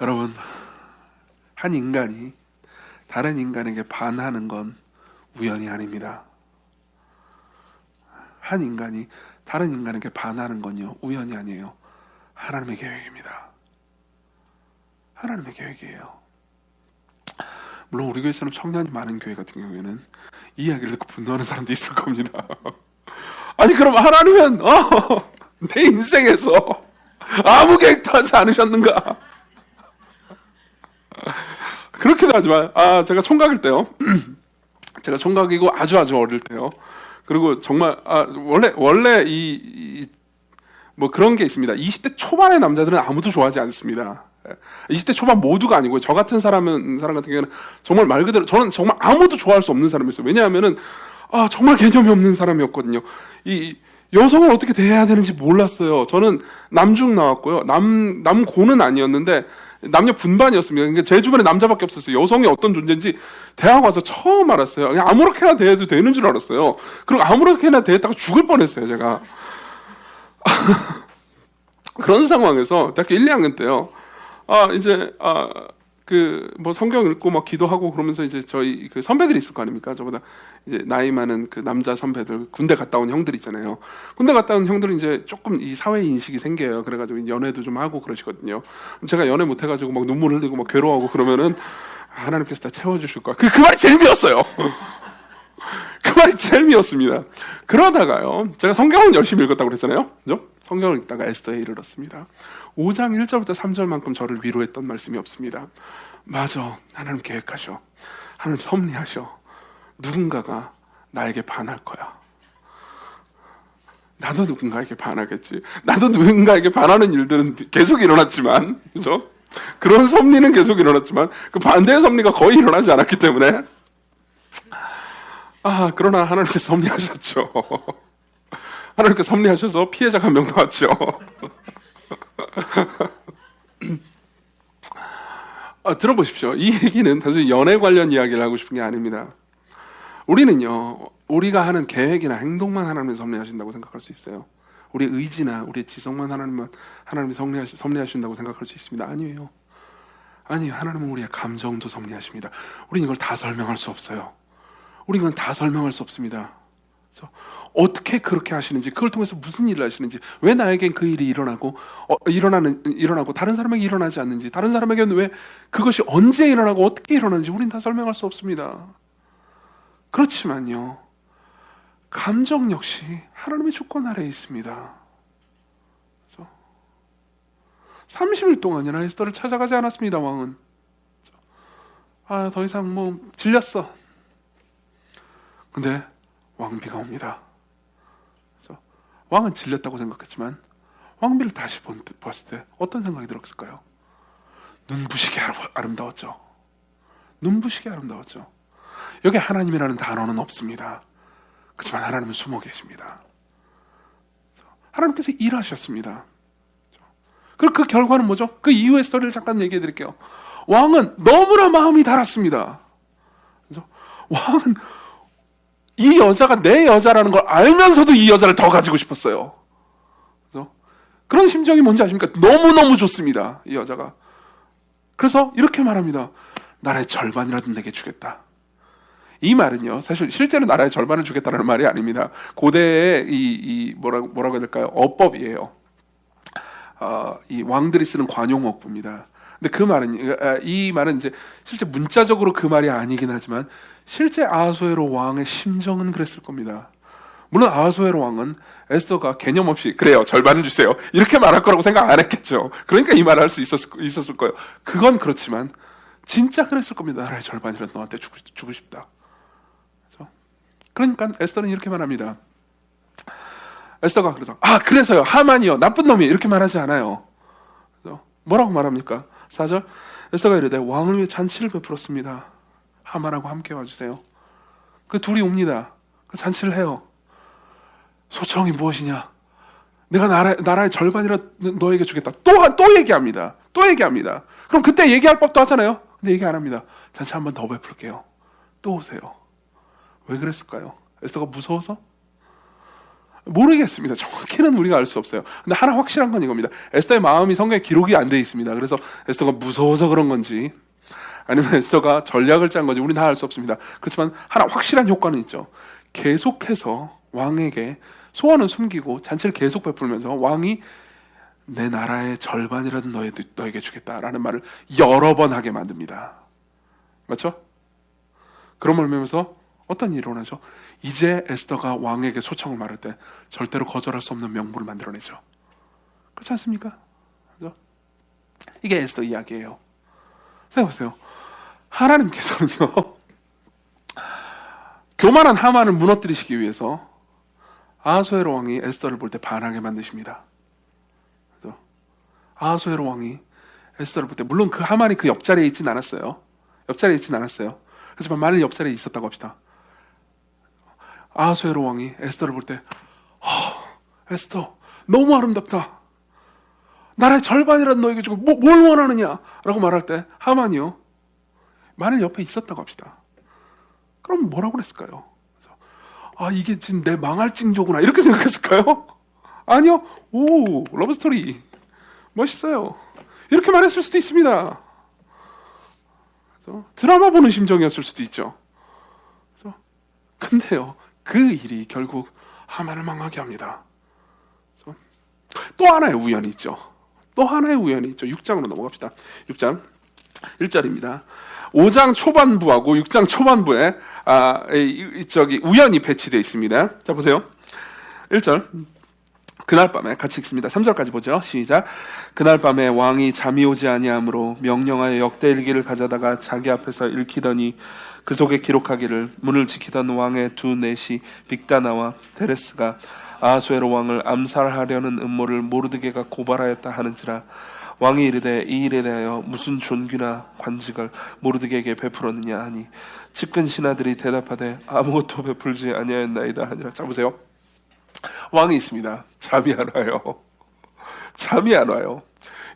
여러분, 한 인간이 다른 인간에게 반하는 건 우연이 아닙니다. 한 인간이 다른 인간에게 반하는 건요, 우연이 아니에요. 하나님의 계획입니다. 하나님의 계획이에요. 물론 우리 교회처럼 청년이 많은 교회 같은 경우에는 이 이야기를 듣고 분노하는 사람도 있을 겁니다. 아니 그럼 하나님은 내 인생에서 아무 계획도 하지 않으셨는가? 그렇게도 하지만 제가 총각일 때요. 제가 총각이고 아주 어릴 때요. 그리고 정말 원래 뭐 그런 게 있습니다. 20대 초반의 남자들은 아무도 좋아하지 않습니다. 20대 초반 모두가 아니고 저 같은 사람 같은 경우는 정말 말 그대로 저는 정말 아무도 좋아할 수 없는 사람이었어요. 왜냐하면은 정말 개념이 없는 사람이었거든요. 이 여성을 어떻게 대해야 되는지 몰랐어요. 저는 남중 나왔고요. 남고는 아니었는데 남녀 분반이었습니다. 그러니까 제 주변에 남자밖에 없었어요. 여성이 어떤 존재인지 대학 와서 처음 알았어요. 그냥 아무렇게나 대해도 되는 줄 알았어요. 그리고 아무렇게나 대했다가 죽을 뻔했어요, 제가. 그런 상황에서 대학교 1, 2학년 때요. 뭐 성경 읽고 막 기도하고 그러면서 이제 저희 그 선배들이 있을 거 아닙니까? 저보다 이제 나이 많은 그 남자 선배들, 군대 갔다 온 형들 있잖아요. 군대 갔다 온 형들은 이제 조금 이 사회 인식이 생겨요. 그래가지고 연애도 좀 하고 그러시거든요. 제가 연애 못 해가지고 막 눈물 흘리고 막 괴로워하고 그러면은 하나님께서 다 채워주실 거야. 그 말이 제일 미웠어요. 그 말이 제일 미웠습니다. 그러다가요, 제가 성경은 열심히 읽었다고 그랬잖아요. 그죠? 성경을 읽다가 에스더에 이르렀습니다. 5장 1절부터 3절만큼 저를 위로했던 말씀이 없습니다. 맞아, 하나님 계획하셔. 하나님 섭리하셔. 누군가가 나에게 반할 거야. 나도 누군가에게 반하겠지. 나도 누군가에게 반하는 일들은 계속 일어났지만, 그죠? 그런 섭리는 계속 일어났지만 그 반대의 섭리가 거의 일어나지 않았기 때문에 그러나 하나님께서 섭리하셨죠. 하나님께 섭리하셔서 피해자가 한 명 나왔죠. 들어보십시오. 이 얘기는 단순히 연애 관련 이야기를 하고 싶은 게 아닙니다. 우리는요, 우리가 하는 계획이나 행동만 하나님이 섭리하신다고 생각할 수 있어요. 우리의 의지나 우리의 지성만 하나님이 섭리하신다고 생각할 수 있습니다. 아니에요. 아니에요. 하나님은 우리의 감정도 섭리하십니다. 우리는 이걸 다 설명할 수 없어요. 우리는 이건 다 설명할 수 없습니다. 어떻게 그렇게 하시는지, 그걸 통해서 무슨 일을 하시는지, 왜 나에겐 그 일이 일어나고 다른 사람에게 일어나지 않는지, 다른 사람에게는 왜 그것이 언제 일어나고 어떻게 일어나는지 우리는 다 설명할 수 없습니다. 그렇지만요, 감정 역시 하나님의 주권 아래에 있습니다. 30일 동안이나 에스더를 찾아가지 않았습니다. 왕은 더 이상 질렸어. 근데 왕비가 옵니다. 왕은 질렸다고 생각했지만 왕비를 다시 봤을 때 어떤 생각이 들었을까요? 눈부시게 아름다웠죠. 눈부시게 아름다웠죠. 여기 하나님이라는 단어는 없습니다. 그렇지만 하나님은 숨어 계십니다. 하나님께서 일하셨습니다. 그리고 그 결과는 뭐죠? 그 이후의 스토리를 잠깐 얘기해 드릴게요. 왕은 너무나 마음이 달았습니다. 왕은 이 여자가 내 여자라는 걸 알면서도 이 여자를 더 가지고 싶었어요. 그런 심정이 뭔지 아십니까? 너무너무 좋습니다. 이 여자가. 그래서 이렇게 말합니다. 나라의 절반이라도 내게 주겠다. 이 말은요, 사실 실제로 나라의 절반을 주겠다는 말이 아닙니다. 고대의 뭐라고 해야 될까요? 어법이에요. 이 왕들이 쓰는 관용어법입니다. 근데 이 말은 이제 실제 문자적으로 그 말이 아니긴 하지만 실제 아하수에로 왕의 심정은 그랬을 겁니다. 물론 아하수에로 왕은 에스더가 개념 없이 그래요, 절반을 주세요, 이렇게 말할 거라고 생각 안 했겠죠. 그러니까 이 말을 할 수 있었을 거예요. 그건 그렇지만 진짜 그랬을 겁니다. 나라의 절반이라도 너한테 주고 싶다. 그러니까 에스더는 이렇게 말합니다. 에스더가 그래서요, 하만이요, 나쁜 놈이에요, 이렇게 말하지 않아요. 뭐라고 말합니까? 4절, 에스더가 이르되 왕을 위해 잔치를 베풀었습니다. 하만하고 함께 와주세요. 그 둘이 옵니다. 잔치를 해요. 소청이 무엇이냐? 내가 나라의 절반이라 너에게 주겠다. 또 얘기합니다. 그럼 그때 얘기할 법도 하잖아요. 근데 얘기 안 합니다. 잔치 한 번 더 베풀게요. 또 오세요. 왜 그랬을까요? 에스더가 무서워서? 모르겠습니다. 정확히는 우리가 알 수 없어요. 근데 하나 확실한 건 이겁니다. 에스더의 마음이 성경에 기록이 안 돼 있습니다. 그래서 에스더가 무서워서 그런 건지 아니면 에스더가 전략을 짠 건지 우리는 다 알 수 없습니다. 그렇지만 하나 확실한 효과는 있죠. 계속해서 왕에게 소원을 숨기고 잔치를 계속 베풀면서 왕이 내 나라의 절반이라도 너에게 주겠다라는 말을 여러 번 하게 만듭니다. 맞죠? 그런 말이면서 어떤 일이 일어나죠? 이제 에스더가 왕에게 소청을 말할 때 절대로 거절할 수 없는 명분을 만들어내죠. 그렇지 않습니까? 그렇죠? 이게 에스더 이야기예요. 생각해보세요. 하나님께서는요, 교만한 하만을 무너뜨리시기 위해서 아하수에로 왕이 에스더를 볼 때 반하게 만드십니다. 그렇죠? 아하수에로 왕이 에스더를 볼 때, 물론 그 하만이 그 옆자리에 있진 않았어요. 하지만 만일 옆자리에 있었다고 합시다. 아하수에로 왕이 에스더를 볼 때, 에스더 너무 아름답다. 나라의 절반이라도 너에게 주고 뭘 원하느냐? 라고 말할 때 하만이요, 만일 옆에 있었다고 합시다. 그럼 뭐라고 그랬을까요? 이게 지금 내 망할 징조구나, 이렇게 생각했을까요? 아니요. 오, 러브스토리 멋있어요, 이렇게 말했을 수도 있습니다. 드라마 보는 심정이었을 수도 있죠. 근데요, 그 일이 결국 하만을 망하게 합니다. 또 하나의 우연이 있죠. 6장으로 넘어갑시다. 6장 1절입니다. 5장 초반부하고 6장 초반부에 우연이 배치되어 있습니다. 자, 보세요. 1절. 그날 밤에 같이 읽습니다. 3절까지 보죠. 시작. 그날 밤에 왕이 잠이 오지 아니하므로 명령하여 역대일기를 가져다가 자기 앞에서 읽히더니 그 속에 기록하기를 문을 지키던 왕의 두 넷이 빅다나와 데레스가 아하수에로 왕을 암살하려는 음모를 모르드게가 고발하였다 하는지라. 왕이 이르되 이 일에 대하여 무슨 존귀나 관직을 모르드게에게 베풀었느냐 하니 측근 신하들이 대답하되 아무것도 베풀지 아니하였나이다 하니라. 자, 보세요. 왕이 있습니다. 잠이 안 와요. 잠이 안 와요.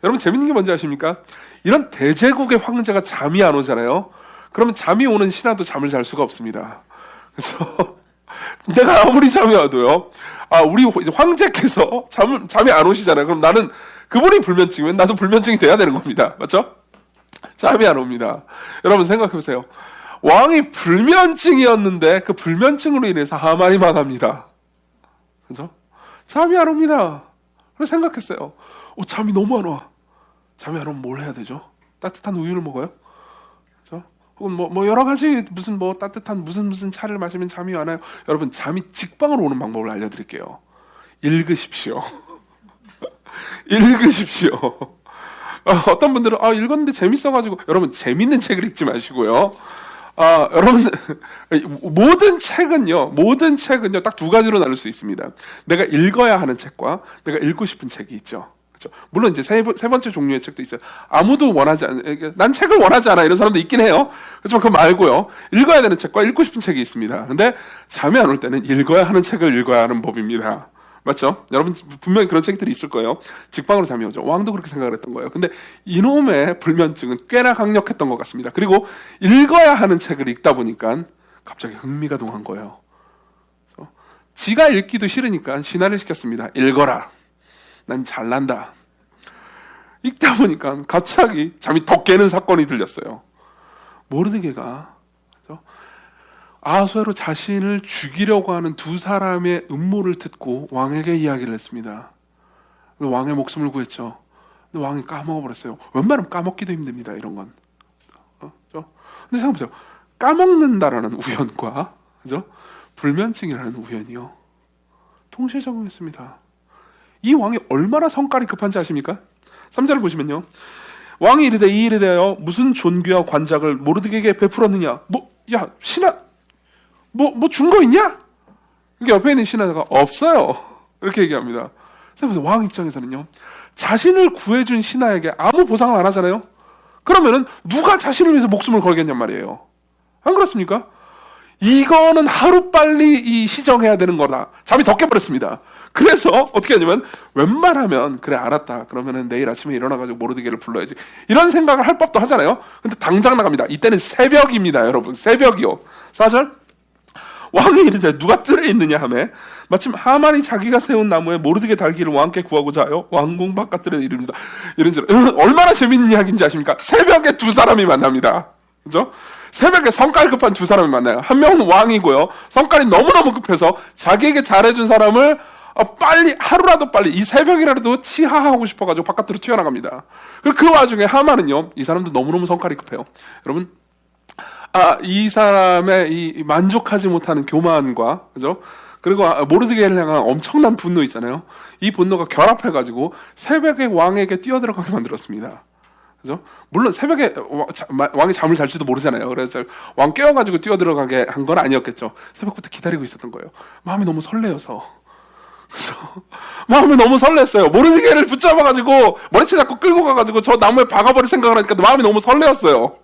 여러분 재밌는 게 뭔지 아십니까? 이런 대제국의 황제가 잠이 안 오잖아요. 그러면 잠이 오는 신하도 잠을 잘 수가 없습니다. 그래서 내가 아무리 잠이 와도요. 우리 황제께서 잠이 안 오시잖아요. 그럼 나는 그분이 불면증이면 나도 불면증이 돼야 되는 겁니다. 맞죠? 잠이 안 옵니다. 여러분 생각해보세요. 왕이 불면증이었는데 그 불면증으로 인해서 하만이 망합니다. 그죠? 잠이 안 옵니다. 그래서 생각했어요. 잠이 너무 안 와. 잠이 안 오면 뭘 해야 되죠? 따뜻한 우유를 먹어요? 그죠? 혹은 뭐 여러 가지 무슨 따뜻한 무슨 차를 마시면 잠이 안 와요. 여러분 잠이 직방으로 오는 방법을 알려드릴게요. 읽으십시오. 읽으십시오. 어떤 분들은 읽었는데 재밌어가지고 여러분 재밌는 책을 읽지 마시고요. 여러분 모든 책은요 딱 두 가지로 나눌 수 있습니다. 내가 읽어야 하는 책과 내가 읽고 싶은 책이 있죠. 그렇죠? 물론 이제 세 번째 종류의 책도 있어요. 아무도 원하지 않아, 난 책을 원하지 않아 이런 사람도 있긴 해요. 그렇지만 그거 말고요, 읽어야 되는 책과 읽고 싶은 책이 있습니다. 근데 잠이 안 올 때는 읽어야 하는 책을 읽어야 하는 법입니다. 맞죠? 여러분 분명히 그런 책들이 있을 거예요. 직방으로 잠이 오죠. 왕도 그렇게 생각을 했던 거예요. 근데 이놈의 불면증은 꽤나 강력했던 것 같습니다. 그리고 읽어야 하는 책을 읽다 보니까 갑자기 흥미가 동한 거예요. 지가 읽기도 싫으니까 신하를 시켰습니다. 읽어라. 난 잘난다. 읽다 보니까 갑자기 잠이 더 깨는 사건이 들렸어요. 모르드게가 아하수에로 자신을 죽이려고 하는 두 사람의 음모를 듣고 왕에게 이야기를 했습니다. 왕의 목숨을 구했죠. 근데 왕이 까먹어버렸어요. 웬만하면 까먹기도 힘듭니다. 이런 건. 근데 생각해보세요. 까먹는다라는 우연과 그죠? 불면증이라는 우연이요. 동시에 적용했습니다. 이 왕이 얼마나 성깔이 급한지 아십니까? 3절을 보시면요. 왕이 이르되 이 일에 대하여 무슨 존귀와 관작을 모르드게에게 베풀었느냐? 신하 증거 있냐? 그러니까 옆에 있는 신하가 없어요. 이렇게 얘기합니다. 그래서 왕 입장에서는요, 자신을 구해준 신하에게 아무 보상을 안 하잖아요. 그러면은 누가 자신을 위해서 목숨을 걸겠냔 말이에요. 안 그렇습니까? 이거는 하루빨리 시정해야 되는 거다. 잠이 더 깨버렸습니다. 그래서 어떻게 하냐면 웬만하면 그래 알았다. 그러면은 내일 아침에 일어나가지고 모르드게를 불러야지. 이런 생각을 할 법도 하잖아요. 근데 당장 나갑니다. 이때는 새벽입니다. 여러분 새벽이요. 4절 왕이 이르되 누가 뜰에 있느냐 하매 마침 하만이 자기가 세운 나무에 모르드게 달기를 왕께 구하고자 하여 왕궁 바깥들에 이릅니다. 이런저런 얼마나 재밌는 이야기인지 아십니까? 새벽에 두 사람이 만납니다. 그죠? 새벽에 성깔 급한 두 사람이 만나요. 한 명은 왕이고요. 성깔이 너무너무 급해서 자기에게 잘해준 사람을 빨리 하루라도 빨리 이 새벽이라도 치하하고 싶어가지고 바깥으로 튀어나갑니다. 그리고 그 와중에 하만은요, 이 사람도 너무너무 성깔이 급해요. 여러분 이 사람의 이 만족하지 못하는 교만과 그죠? 그리고 모르드게를 향한 엄청난 분노 있잖아요. 이 분노가 결합해가지고 새벽에 왕에게 뛰어들어가게 만들었습니다. 그죠? 물론 새벽에 왕이 잠을 잘지도 모르잖아요. 그래서 왕 깨워가지고 뛰어들어가게 한 건 아니었겠죠. 새벽부터 기다리고 있었던 거예요. 마음이 너무 설레어서. 그죠? 마음이 너무 설렜어요. 모르드게를 붙잡아가지고 머리채 잡고 끌고 가가지고 저 나무에 박아버릴 생각을 하니까 마음이 너무 설레었어요.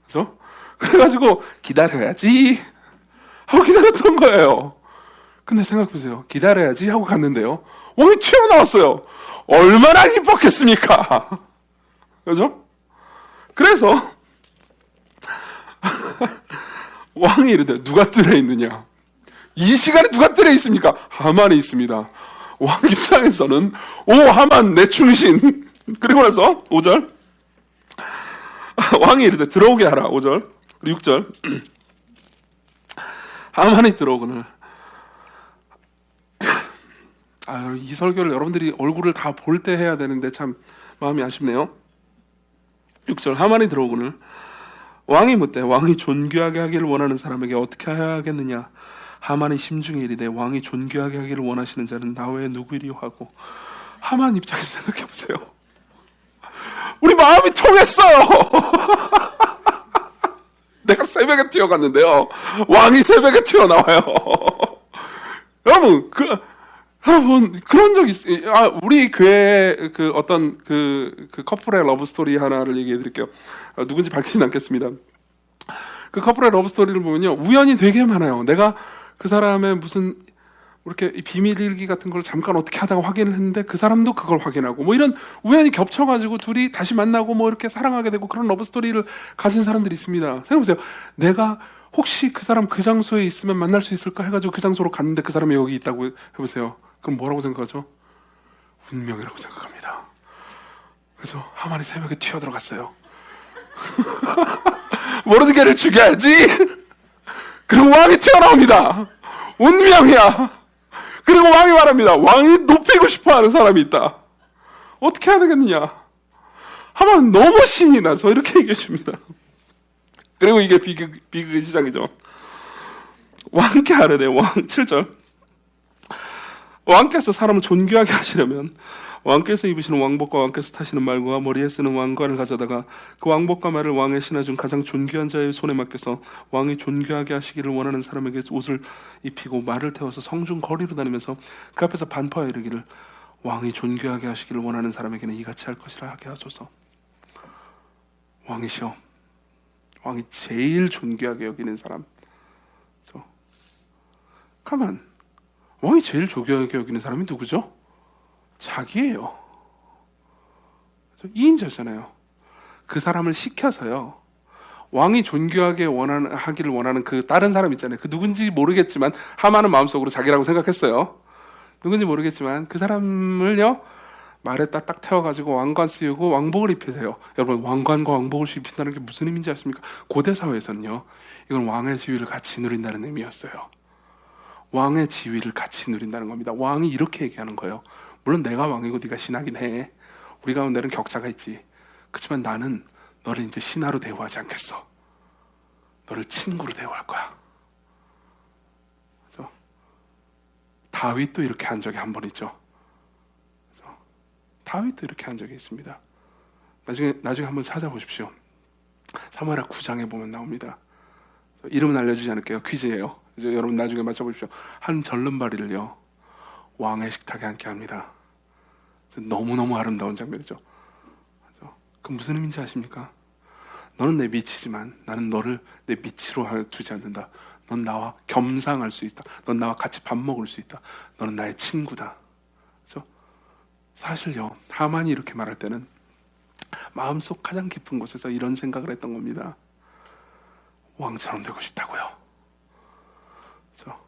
그죠? 그래가지고 기다려야지 하고 기다렸던 거예요. 근데 생각해보세요. 기다려야지 하고 갔는데요, 왕이 튀어나왔어요. 얼마나 기뻤겠습니까? 그죠? 그래서 왕이 이르되 누가 뜰에 있느냐? 이 시간에 누가 뜰에 있습니까? 하만이 있습니다. 왕 입장에서는 오 하만 내 충신. 그리고 나서 5절 왕이 이르되 들어오게 하라. 5절 그리고 6절 하만이 들어오거늘. 이 설교를 여러분들이 얼굴을 다 볼 때 해야 되는데 참 마음이 아쉽네요. 6절 하만이 들어오거늘 왕이 묻되 왕이 존귀하게 하기를 원하는 사람에게 어떻게 해야겠느냐? 하만이 심중에 이르되 왕이 존귀하게 하기를 원하시는 자는 나 외에 누구이리요 하고. 하만 입장에서 생각해보세요. 우리 마음이 통했어요. 내가 새벽에 튀어갔는데요, 왕이 새벽에 튀어나와요. 여러분 그런 적 있어요. 우리 교회 어떤 커플의 러브 스토리 하나를 얘기해 드릴게요. 누군지 밝히진 않겠습니다. 그 커플의 러브 스토리를 보면요, 우연이 되게 많아요. 내가 그 사람의 무슨 이렇게 이 비밀 일기 같은 걸 잠깐 어떻게 하다가 확인을 했는데 그 사람도 그걸 확인하고 뭐 이런 우연히 겹쳐가지고 둘이 다시 만나고 뭐 이렇게 사랑하게 되고 그런 러브 스토리를 가진 사람들이 있습니다. 생각해보세요. 내가 혹시 그 사람 그 장소에 있으면 만날 수 있을까 해가지고 그 장소로 갔는데 그 사람이 여기 있다고 해보세요. 그럼 뭐라고 생각하죠? 운명이라고 생각합니다. 그래서 하만이 새벽에 튀어들어갔어요. 모르드게를 죽여야지. 그리고 왕이 튀어나옵니다. 운명이야. 그리고 왕이 말합니다. 왕이 높이고 싶어하는 사람이 있다. 어떻게 해야 되겠느냐? 하만은 너무 신이 나서 이렇게 얘기해 줍니다. 그리고 이게 비극의 시작이죠. 왕께 하르되 왕 7절. 왕께서 사람을 존귀하게 하시려면 왕께서 입으시는 왕복과 왕께서 타시는 말과 머리에 쓰는 왕관을 가져다가 그 왕복과 말을 왕의 신하 중 가장 존귀한 자의 손에 맡겨서 왕이 존귀하게 하시기를 원하는 사람에게 옷을 입히고 말을 태워서 성중 거리로 다니면서 그 앞에서 반포하여 이르기를 왕이 존귀하게 하시기를 원하는 사람에게는 이같이 할 것이라 하게 하소서. 왕이시여, 왕이 제일 존귀하게 여기는 사람. 가만, 왕이 제일 존귀하게 여기는 사람이 누구죠? 자기예요. 2인자잖아요. 그 사람을 시켜서요. 왕이 존귀하게 하기를 원하는 그 다른 사람 있잖아요. 그 누군지 모르겠지만 하만은 마음속으로 자기라고 생각했어요. 누군지 모르겠지만 그 사람을요. 말에다 딱 태워가지고 왕관 씌우고 왕복을 입히세요. 여러분, 왕관과 왕복을 입힌다는 게 무슨 의미인지 아십니까? 고대 사회에서는요. 이건 왕의 지위를 같이 누린다는 의미였어요. 왕의 지위를 같이 누린다는 겁니다. 왕이 이렇게 얘기하는 거예요. 물론 내가 왕이고 네가 신하긴 해. 우리 가운데는 격차가 있지. 그렇지만 나는 너를 이제 신하로 대우하지 않겠어. 너를 친구로 대우할 거야. 그렇죠? 다윗도 이렇게 한 적이 한 번 있죠. 그렇죠? 다윗도 이렇게 한 적이 있습니다. 나중에 한번 찾아보십시오. 사무엘하 9장에 보면 나옵니다. 이름은 알려주지 않을게요. 퀴즈예요. 이제 여러분 나중에 맞춰보십시오. 한 절름발이를요. 왕의 식탁에 앉게 합니다. 너무너무 아름다운 장면이죠. 그 무슨 의미인지 아십니까? 너는 내 밑이지만 나는 너를 내 밑으로 두지 않는다. 넌 나와 겸상할 수 있다. 넌 나와 같이 밥 먹을 수 있다. 너는 나의 친구다. 그렇죠? 사실요, 하만이 이렇게 말할 때는 마음속 가장 깊은 곳에서 이런 생각을 했던 겁니다. 왕처럼 되고 싶다고요. 그렇죠?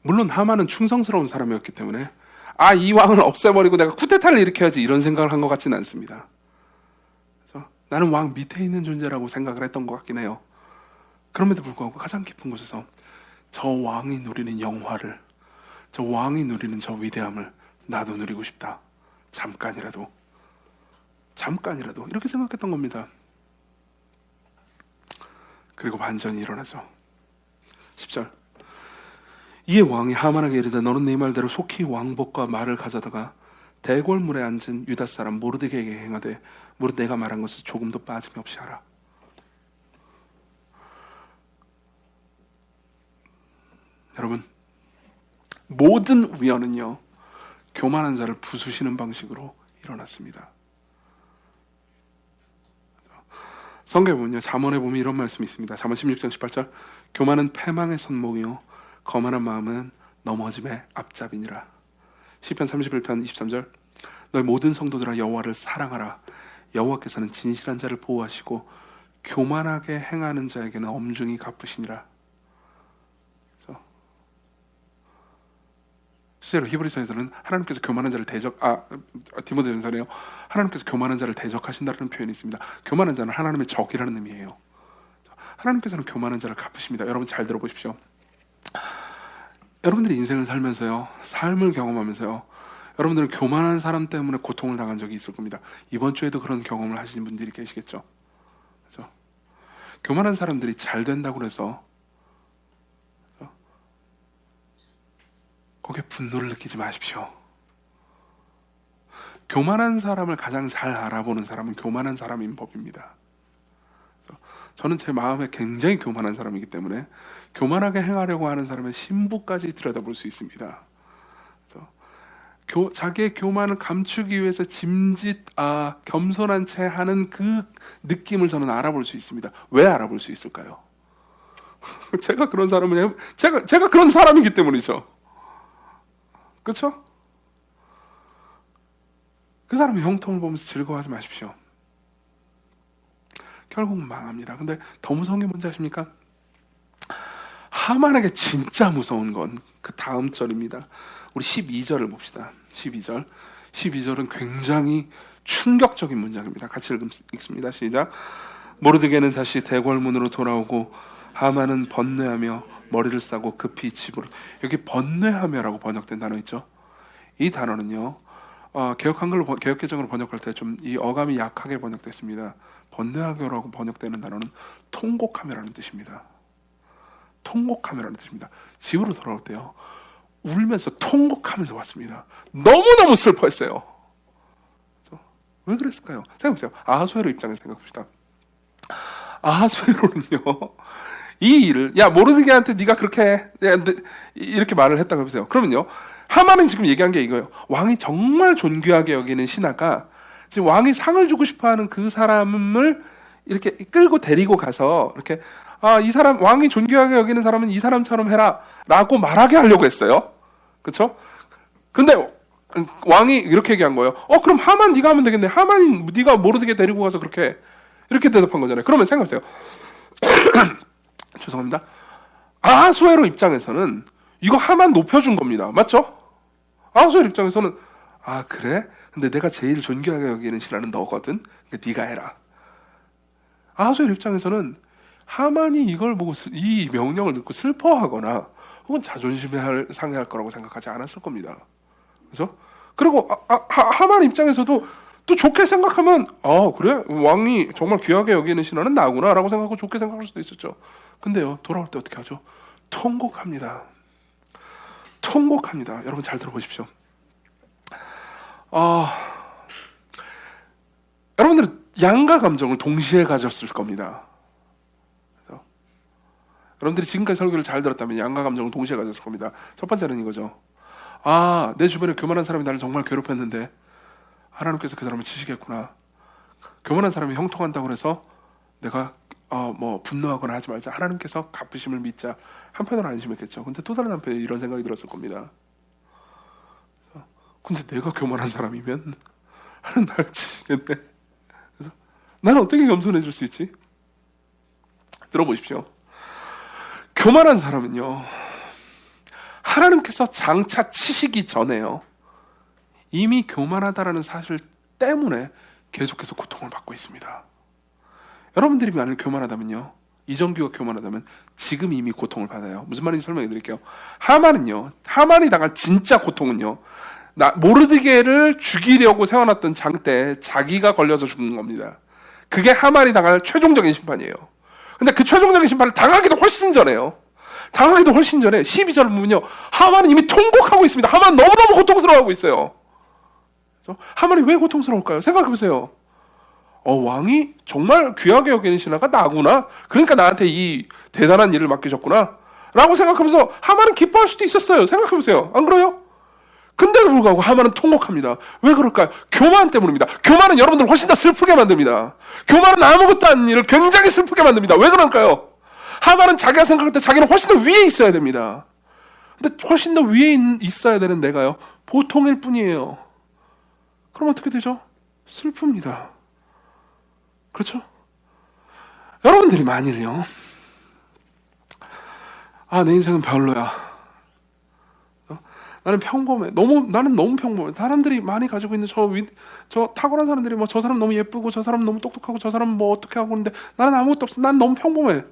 물론 하만은 충성스러운 사람이었기 때문에 이 왕을 없애버리고 내가 쿠데타를 일으켜야지 이런 생각을 한 것 같지는 않습니다. 그렇죠? 나는 왕 밑에 있는 존재라고 생각을 했던 것 같긴 해요. 그럼에도 불구하고 가장 깊은 곳에서 저 왕이 누리는 영화를, 저 왕이 누리는 저 위대함을 나도 누리고 싶다. 잠깐이라도 이렇게 생각했던 겁니다. 그리고 반전이 일어나죠. 10절. 이에 왕이 하만에게 이르되 너는 네 말대로 속히 왕복과 말을 가져다가 대궐문에 앉은 유다 사람 모르드게에게 행하되 무릇 내가 말한 것을 조금도 빠짐없이 하라. 여러분, 모든 우연은요 교만한 자를 부수시는 방식으로 일어났습니다. 성경에 보면요, 잠언에 보면 이런 말씀이 있습니다. 잠언 16장 18절. 교만은 패망의 손목이요 거만한 마음은 넘어짐의 앞잡이니라. 시편 31편 23절. 너희 모든 성도들아 여호와를 사랑하라. 여호와께서는 진실한 자를 보호하시고 교만하게 행하는 자에게는 엄중히 갚으시니라. 그렇죠? 실제로 히브리서에서는 하나님께서 교만한 자를 디모데전서네요. 하나님께서 교만한 자를 대적하신다는 표현이 있습니다. 교만한 자는 하나님의 적이라는 의미예요. 하나님께서는 교만한 자를 갚으십니다. 여러분 잘 들어보십시오. 여러분들이 인생을 살면서요, 삶을 경험하면서요, 여러분들은 교만한 사람 때문에 고통을 당한 적이 있을 겁니다. 이번 주에도 그런 경험을 하시는 분들이 계시겠죠. 그렇죠? 교만한 사람들이 잘 된다고 해서 그렇죠? 거기에 분노를 느끼지 마십시오. 교만한 사람을 가장 잘 알아보는 사람은 교만한 사람인 법입니다. 저는 제 마음에 굉장히 교만한 사람이기 때문에 교만하게 행하려고 하는 사람의 신부까지 들여다볼 수 있습니다. 자기의 교만을 감추기 위해서 겸손한 채 하는 그 느낌을 저는 알아볼 수 있습니다. 왜 알아볼 수 있을까요? 제가 그런 사람이기 때문이죠. 그렇죠? 그 사람의 형통을 보면서 즐거워하지 마십시오. 결국은 망합니다. 근데 더 무서운 게 뭔지 아십니까? 하만에게 진짜 무서운 건 그 다음 절입니다. 우리 12절을 봅시다. 12절. 12절은 굉장히 충격적인 문장입니다. 같이 읽습니다. 시작. 모르드게는 다시 대궐문으로 돌아오고 하만은 번뇌하며 머리를 싸고 급히 집으로. 여기 번뇌하며라고 번역된 단어 있죠. 이 단어는요, 개역 한글로 개역 개정으로 번역할 때 좀 이 어감이 약하게 번역됐습니다. 번뇌하며라고 번역되는 단어는 통곡하며라는 뜻입니다. 통곡하며라는 뜻입니다. 집으로 돌아올 때요, 울면서 통곡하면서 왔습니다. 너무너무 슬퍼했어요. 왜 그랬을까요? 생각해보세요. 아하수에로 입장에서 생각합시다. 아하수에로는요, 이 일을, 야, 모르드게한테 네가 그렇게 해, 이렇게 말을 했다고 해보세요. 그러면요, 하만은 지금 얘기한 게 이거예요. 왕이 정말 존귀하게 여기는 신하가 지금 왕이 상을 주고 싶어하는 그 사람을 이렇게 끌고 데리고 가서 이렇게, 이 사람, 왕이 존귀하게 여기는 사람은 이 사람처럼 해라 라고 말하게 하려고 했어요. 그쵸? 근데 왕이 이렇게 얘기한 거예요. 그럼 하만 네가 하면 되겠네. 하만 네가 모르드게 데리고 가서 그렇게, 이렇게 대답한 거잖아요. 그러면 생각해보세요. 죄송합니다. 아하수에로 입장에서는 이거 하만 높여준 겁니다. 맞죠? 아하수에로 입장에서는, 그래? 근데 내가 제일 존귀하게 여기는 신하는 너거든? 그러니까 네가 해라. 아하수에로 입장에서는 하만이 이걸 보고 이 명령을 듣고 슬퍼하거나 혹은 자존심에 상해할 거라고 생각하지 않았을 겁니다. 그죠? 그리고 하만 입장에서도 또 좋게 생각하면 그래? 왕이 정말 귀하게 여기는 신하는 나구나 라고 생각하고 좋게 생각할 수도 있었죠. 근데요, 돌아올 때 어떻게 하죠? 통곡합니다. 통곡합니다. 여러분 잘 들어보십시오. 여러분들은 양가 감정을 동시에 가졌을 겁니다. 그렇죠? 여러분들이 지금까지 설교를 잘 들었다면 양가 감정을 동시에 가졌을 겁니다. 첫 번째는 이거죠. 내 주변에 교만한 사람이 나를 정말 괴롭혔는데 하나님께서 그 사람을 치시겠구나. 교만한 사람이 형통한다고 해서 내가 분노하거나 하지 말자. 하나님께서 갚으심을 믿자. 한편으로 안심했겠죠. 근데 또 다른 한편에 이런 생각이 들었을 겁니다. 근데 내가 교만한 사람이면 하나님 나를 치시겠네. 그래서 나는 어떻게 겸손해질 수 있지? 들어보십시오. 교만한 사람은요, 하나님께서 장차 치시기 전에요, 이미 교만하다라는 사실 때문에 계속해서 고통을 받고 있습니다. 여러분들이 만약 교만하다면요, 이정규가 교만하다면 지금 이미 고통을 받아요. 무슨 말인지 설명해 드릴게요. 하만이 당할 진짜 고통은요, 모르드게를 죽이려고 세워놨던 장대에 자기가 걸려서 죽는 겁니다. 그게 하만이 당할 최종적인 심판이에요. 근데 그 최종적인 심판을 당하기도 훨씬 전에요. 12절 보면요, 하만은 이미 통곡하고 있습니다. 하만은 너무너무 고통스러워하고 있어요. 하만이 왜 고통스러울까요? 생각해보세요. 왕이 정말 귀하게 여기는 신하가 나구나. 그러니까 나한테 이 대단한 일을 맡기셨구나 라고 생각하면서 하만은 기뻐할 수도 있었어요. 생각해보세요. 안 그래요? 근데도 불구하고 하만은 통곡합니다. 왜 그럴까요? 교만 때문입니다. 교만은 여러분들 훨씬 더 슬프게 만듭니다. 교만은 아무것도 아닌 일을 굉장히 슬프게 만듭니다. 왜 그럴까요? 하만은 자기가 생각할 때 자기는 훨씬 더 위에 있어야 됩니다. 근데 훨씬 더 위에 있어야 되는 내가요, 보통일 뿐이에요. 그럼 어떻게 되죠? 슬픕니다. 그렇죠? 여러분들이 만일요, 내 인생은 별로야. 나는 평범해. 나는 너무 평범해. 사람들이 많이 가지고 있는 저 탁월한 사람들이 저 사람 너무 예쁘고 저 사람 너무 똑똑하고 저 사람 어떻게 하고 있는데 나는 아무것도 없어. 난 너무 평범해.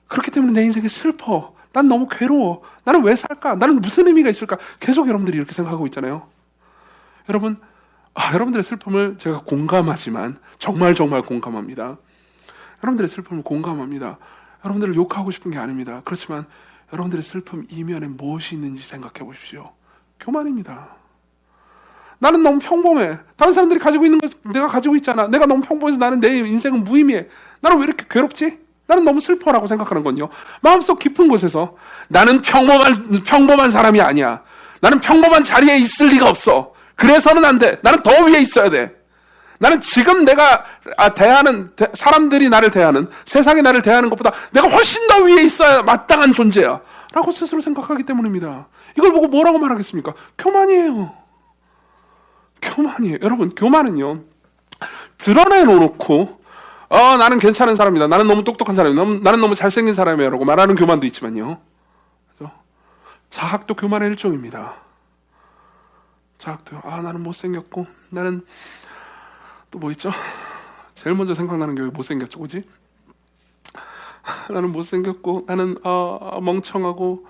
그렇기 때문에 내 인생이 슬퍼. 난 너무 괴로워. 나는 왜 살까? 나는 무슨 의미가 있을까? 계속 여러분들이 이렇게 생각하고 있잖아요. 여러분, 여러분들의 슬픔을 제가 공감하지만 정말 공감합니다. 여러분들의 슬픔을 공감합니다. 여러분들을 욕하고 싶은 게 아닙니다. 그렇지만 여러분들의 슬픔 이면에 무엇이 있는지 생각해 보십시오. 교만입니다. 나는 너무 평범해. 다른 사람들이 가지고 있는 거 내가 가지고 있잖아. 내가 너무 평범해서 나는 내 인생은 무의미해. 나는 왜 이렇게 괴롭지? 나는 너무 슬퍼라고 생각하는 건요, 마음속 깊은 곳에서 나는 평범한 사람이 아니야. 나는 평범한 자리에 있을 리가 없어. 그래서는 안 돼. 나는 더 위에 있어야 돼. 나는 지금 내가 사람들이 나를 대하는, 세상이 나를 대하는 것보다 내가 훨씬 더 위에 있어야 마땅한 존재야 라고 스스로 생각하기 때문입니다. 이걸 보고 뭐라고 말하겠습니까? 교만이에요. 교만이에요. 여러분, 교만은요, 드러내놓고 나는 괜찮은 사람이다, 나는 너무 똑똑한 사람이다, 나는 너무 잘생긴 사람이야 라고 말하는 교만도 있지만요, 자학도 교만의 일종입니다. 자학도요. 나는 못생겼고, 나는 또 뭐 있죠? 제일 먼저 생각나는 게 왜 못생겼죠, 그지? 나는 못생겼고, 나는 멍청하고,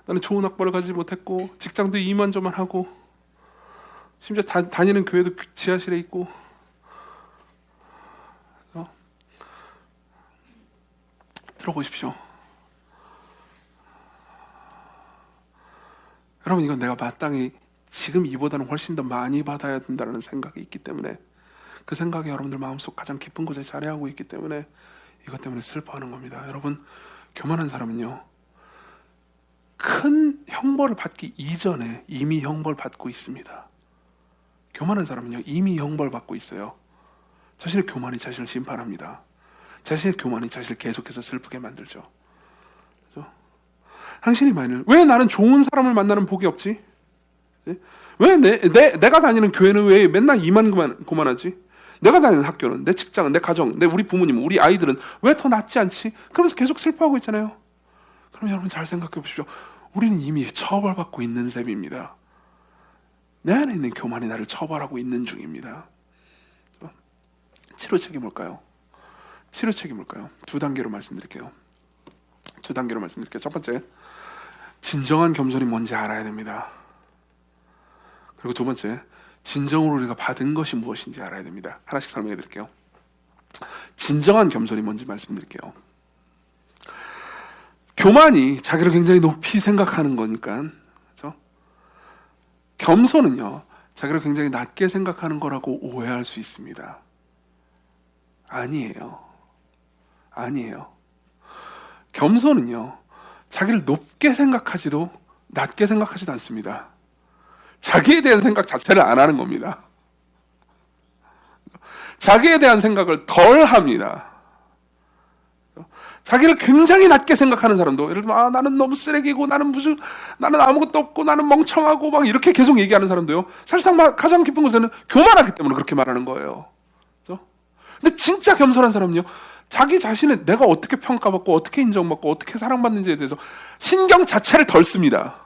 나는 좋은 학벌을 가지지 못했고, 직장도 이만저만하고, 심지어 다니는 교회도 지하실에 있고. 들어보십시오. 여러분, 이건 내가 마땅히 지금 이보다는 훨씬 더 많이 받아야 된다는 생각이 있기 때문에, 그 생각이 여러분들 마음속 가장 깊은 곳에 자리하고 있기 때문에 이것 때문에 슬퍼하는 겁니다. 여러분, 교만한 사람은요, 큰 형벌을 받기 이전에 이미 형벌 받고 있습니다. 교만한 사람은요, 이미 형벌 받고 있어요. 자신의 교만이 자신을 심판합니다. 자신의 교만이 자신을 계속해서 슬프게 만들죠. 그렇죠? 당신이 만일, 왜 나는 좋은 사람을 만나는 복이 없지? 왜 내가 다니는 교회는 왜 맨날 이만고만하지? 내가 다니는 학교는, 내 직장은, 내 가정, 우리 부모님, 우리 아이들은 왜 더 낫지 않지? 그러면서 계속 슬퍼하고 있잖아요. 그럼 여러분 잘 생각해 보십시오. 우리는 이미 처벌받고 있는 셈입니다. 내 안에 있는 교만이 나를 처벌하고 있는 중입니다. 치료책이 뭘까요? 치료책이 뭘까요? 두 단계로 말씀드릴게요. 첫 번째, 진정한 겸손이 뭔지 알아야 됩니다. 그리고 두 번째, 진정으로 우리가 받은 것이 무엇인지 알아야 됩니다. 하나씩 설명해 드릴게요. 진정한 겸손이 뭔지 말씀드릴게요. 교만이 자기를 굉장히 높이 생각하는 거니까, 그렇죠? 겸손은요, 자기를 굉장히 낮게 생각하는 거라고 오해할 수 있습니다. 아니에요. 겸손은요, 자기를 높게 생각하지도 낮게 생각하지도 않습니다. 자기에 대한 생각 자체를 안 하는 겁니다. 자기에 대한 생각을 덜 합니다. 자기를 굉장히 낮게 생각하는 사람도, 예를 들면 나는 너무 쓰레기고, 나는 아무것도 없고, 나는 멍청하고 막 이렇게 계속 얘기하는 사람도요, 사실상 가장 깊은 곳에는 교만하기 때문에 그렇게 말하는 거예요. 그렇죠? 근데 진짜 겸손한 사람은요, 자기 자신을 내가 어떻게 평가받고 어떻게 인정받고 어떻게 사랑받는지에 대해서 신경 자체를 덜 씁니다.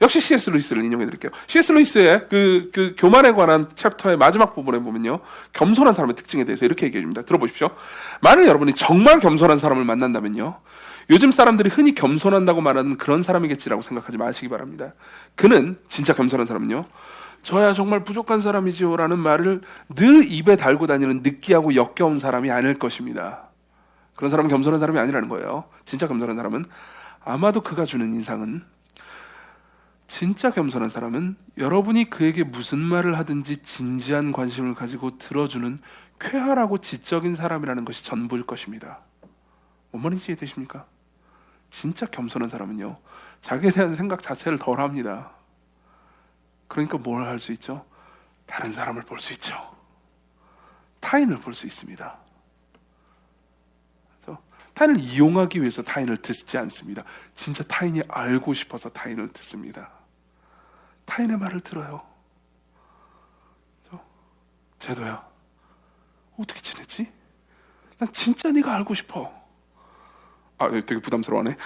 역시 C.S. 루이스를 인용해 드릴게요. C.S. 루이스의 그 교만에 관한 챕터의 마지막 부분에 보면요, 겸손한 사람의 특징에 대해서 이렇게 얘기해 줍니다. 들어보십시오. 만약 여러분이 정말 겸손한 사람을 만난다면요, 요즘 사람들이 흔히 겸손한다고 말하는 그런 사람이겠지라고 생각하지 마시기 바랍니다. 그는, 진짜 겸손한 사람은요, 저야 정말 부족한 사람이지요 라는 말을 늘 입에 달고 다니는 느끼하고 역겨운 사람이 아닐 것입니다. 그런 사람은 겸손한 사람이 아니라는 거예요. 진짜 겸손한 사람은, 아마도 그가 주는 인상은, 진짜 겸손한 사람은 여러분이 그에게 무슨 말을 하든지 진지한 관심을 가지고 들어주는 쾌활하고 지적인 사람이라는 것이 전부일 것입니다. 뭔 말인지 이해되십니까? 진짜 겸손한 사람은요, 자기에 대한 생각 자체를 덜 합니다. 그러니까 뭘 할 수 있죠? 다른 사람을 볼 수 있죠. 타인을 볼 수 있습니다. 타인을 이용하기 위해서 타인을 듣지 않습니다. 진짜 타인이 알고 싶어서 타인을 듣습니다. 타인의 말을 들어요. 제도야, 어떻게 지냈지? 난 진짜 네가 알고 싶어. 되게 부담스러워하네.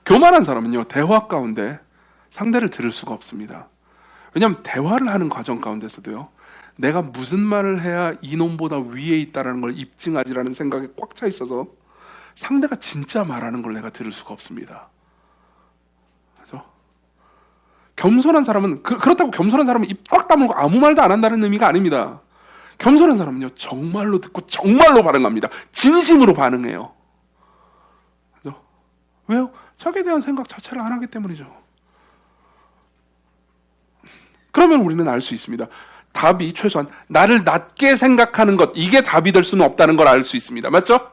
교만한 사람은요, 대화 가운데 상대를 들을 수가 없습니다. 왜냐하면 대화를 하는 과정 가운데서도요, 내가 무슨 말을 해야 이놈보다 위에 있다는 걸 입증하지라는 생각이 꽉 차 있어서 상대가 진짜 말하는 걸 내가 들을 수가 없습니다. 그렇죠? 겸손한 사람은, 그렇다고 겸손한 사람은 입 꽉 다물고 아무 말도 안 한다는 의미가 아닙니다. 겸손한 사람은요, 정말로 듣고 정말로 반응합니다. 진심으로 반응해요. 그렇죠? 왜요? 자기에 대한 생각 자체를 안 하기 때문이죠. 그러면 우리는 알 수 있습니다. 답이 최소한 나를 낮게 생각하는 것, 이게 답이 될 수는 없다는 걸 알 수 있습니다. 맞죠?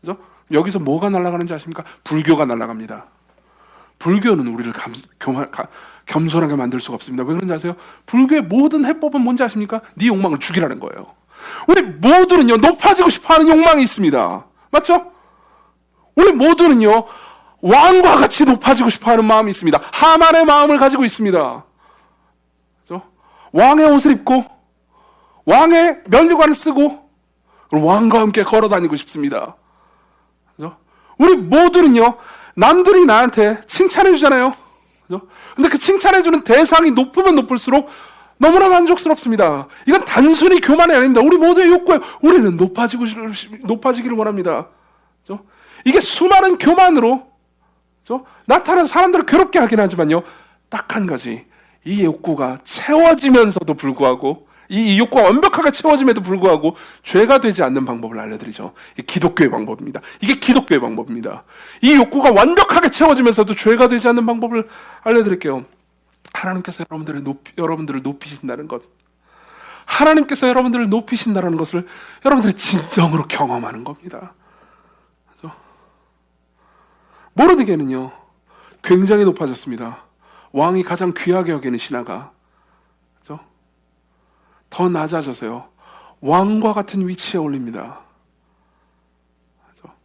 그죠? 여기서 뭐가 날아가는지 아십니까? 불교가 날아갑니다. 불교는 우리를 겸손하게 만들 수가 없습니다. 왜 그런지 아세요? 불교의 모든 해법은 뭔지 아십니까? 네 욕망을 죽이라는 거예요. 우리 모두는요, 높아지고 싶어하는 욕망이 있습니다. 맞죠? 우리 모두는요, 왕과 같이 높아지고 싶어하는 마음이 있습니다. 하만의 마음을 가지고 있습니다. 그렇죠? 왕의 옷을 입고 왕의 면류관을 쓰고 왕과 함께 걸어다니고 싶습니다. 그렇죠? 우리 모두는요, 남들이 나한테 칭찬해 주잖아요. 그렇죠? 근데 그 칭찬해 주는 대상이 높으면 높을수록 너무나 만족스럽습니다. 이건 단순히 교만이 아닙니다. 우리 모두의 욕구예요. 우리는 높아지기를 원합니다. 그렇죠? 이게 수많은 교만으로 나타나는 사람들을 괴롭게 하긴 하지만요, 딱 한 가지, 이 욕구가 채워지면서도 불구하고, 이 욕구가 완벽하게 채워짐에도 불구하고 죄가 되지 않는 방법을 알려드리죠. 이게 기독교의 방법입니다. 이게 기독교의 방법입니다. 이 욕구가 완벽하게 채워지면서도 죄가 되지 않는 방법을 알려드릴게요. 하나님께서 여러분들을 높이신다는 것, 하나님께서 여러분들을 높이신다는 것을 여러분들이 진정으로 경험하는 겁니다. 모르드게는요, 굉장히 높아졌습니다. 왕이 가장 귀하게 여기는 신하가, 그렇죠? 더 낮아져서요, 왕과 같은 위치에 올립니다. 그렇죠?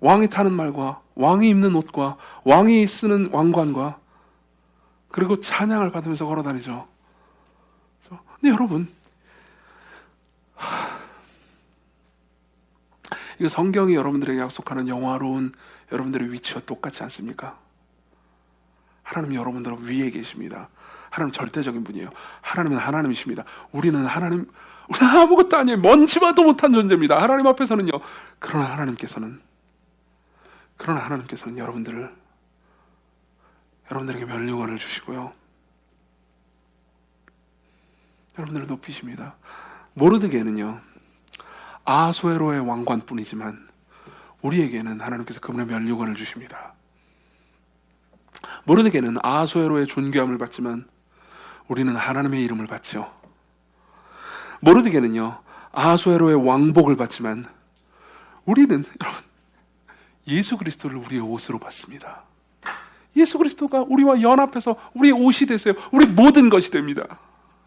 왕이 타는 말과 왕이 입는 옷과 왕이 쓰는 왕관과 그리고 찬양을 받으면서 걸어다니죠. 그렇죠? 근데 여러분, 이거 성경이 여러분들에게 약속하는 영화로운 여러분들의 위치와 똑같지 않습니까? 하나님은 여러분들 위에 계십니다. 하나님 절대적인 분이에요. 하나님은 하나님이십니다. 우리는 아무것도 아니에요. 먼지마도 못한 존재입니다. 하나님 앞에서는요. 그러나 하나님께서는 여러분들에게 면류관을 주시고요, 여러분들을 높이십니다. 모르드게는요, 아수에로의 왕관뿐이지만 우리에게는 하나님께서 그분의 면류관을 주십니다. 모르드게는 아수에로의 존귀함을 받지만 우리는 하나님의 이름을 받죠. 모르드게는요, 아수에로의 왕복을 받지만 우리는 여러분 예수 그리스도를 우리의 옷으로 받습니다. 예수 그리스도가 우리와 연합해서 우리의 옷이 되세요. 우리 모든 것이 됩니다.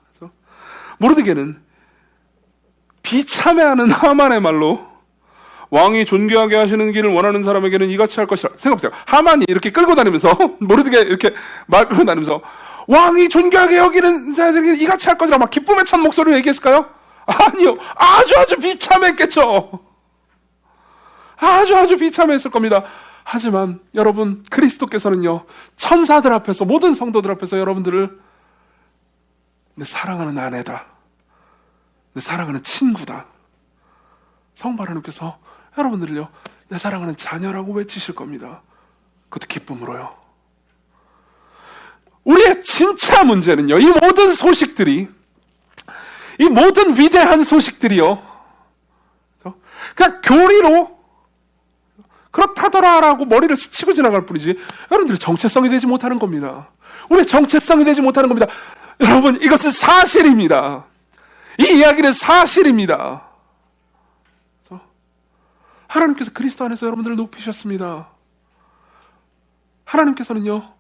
그래서 모르드게는 비참해하는 하만의 말로 왕이 존귀하게 하시는 길을 원하는 사람에게는 이같이 할 것이라. 생각해보세요. 하만이 이렇게 끌고 다니면서 모르드게 이렇게 말 끌고 다니면서 왕이 존귀하게 여기는 자들에게는 이같이 할 것이라 막 기쁨에 찬 목소리로 얘기했을까요? 아니요. 아주 비참했겠죠. 아주 비참했을 겁니다. 하지만 여러분, 그리스도께서는요, 천사들 앞에서, 모든 성도들 앞에서 여러분들을 내 사랑하는 아내다, 내 사랑하는 친구다, 성부 하나님께서 여러분들을요, 내 사랑하는 자녀라고 외치실 겁니다. 그것도 기쁨으로요. 우리의 진짜 문제는요, 이 모든 소식들이, 이 모든 위대한 소식들이요, 그냥 교리로 그렇다더라라고 머리를 스치고 지나갈 뿐이지 여러분들의 정체성이 되지 못하는 겁니다. 우리의 정체성이 되지 못하는 겁니다. 여러분, 이것은 사실입니다. 이 이야기는 사실입니다. 하나님께서 그리스도 안에서 여러분들을 높이셨습니다. 하나님께서는요,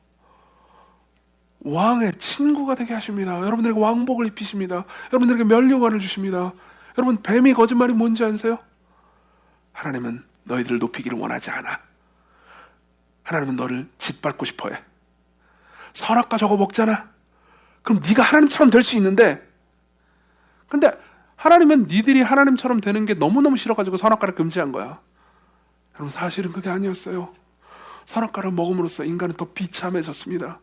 왕의 친구가 되게 하십니다. 여러분들에게 왕복을 입히십니다. 여러분들에게 면류관을 주십니다. 여러분, 뱀이 거짓말이 뭔지 아세요? 하나님은 너희들을 높이기를 원하지 않아. 하나님은 너를 짓밟고 싶어해. 선악과 저거 먹잖아. 그럼 네가 하나님처럼 될 수 있는데, 근데 하나님은 니들이 하나님처럼 되는 게 너무너무 싫어가지고 선악과를 금지한 거야. 여러분, 사실은 그게 아니었어요. 선악과를 먹음으로써 인간은 더 비참해졌습니다.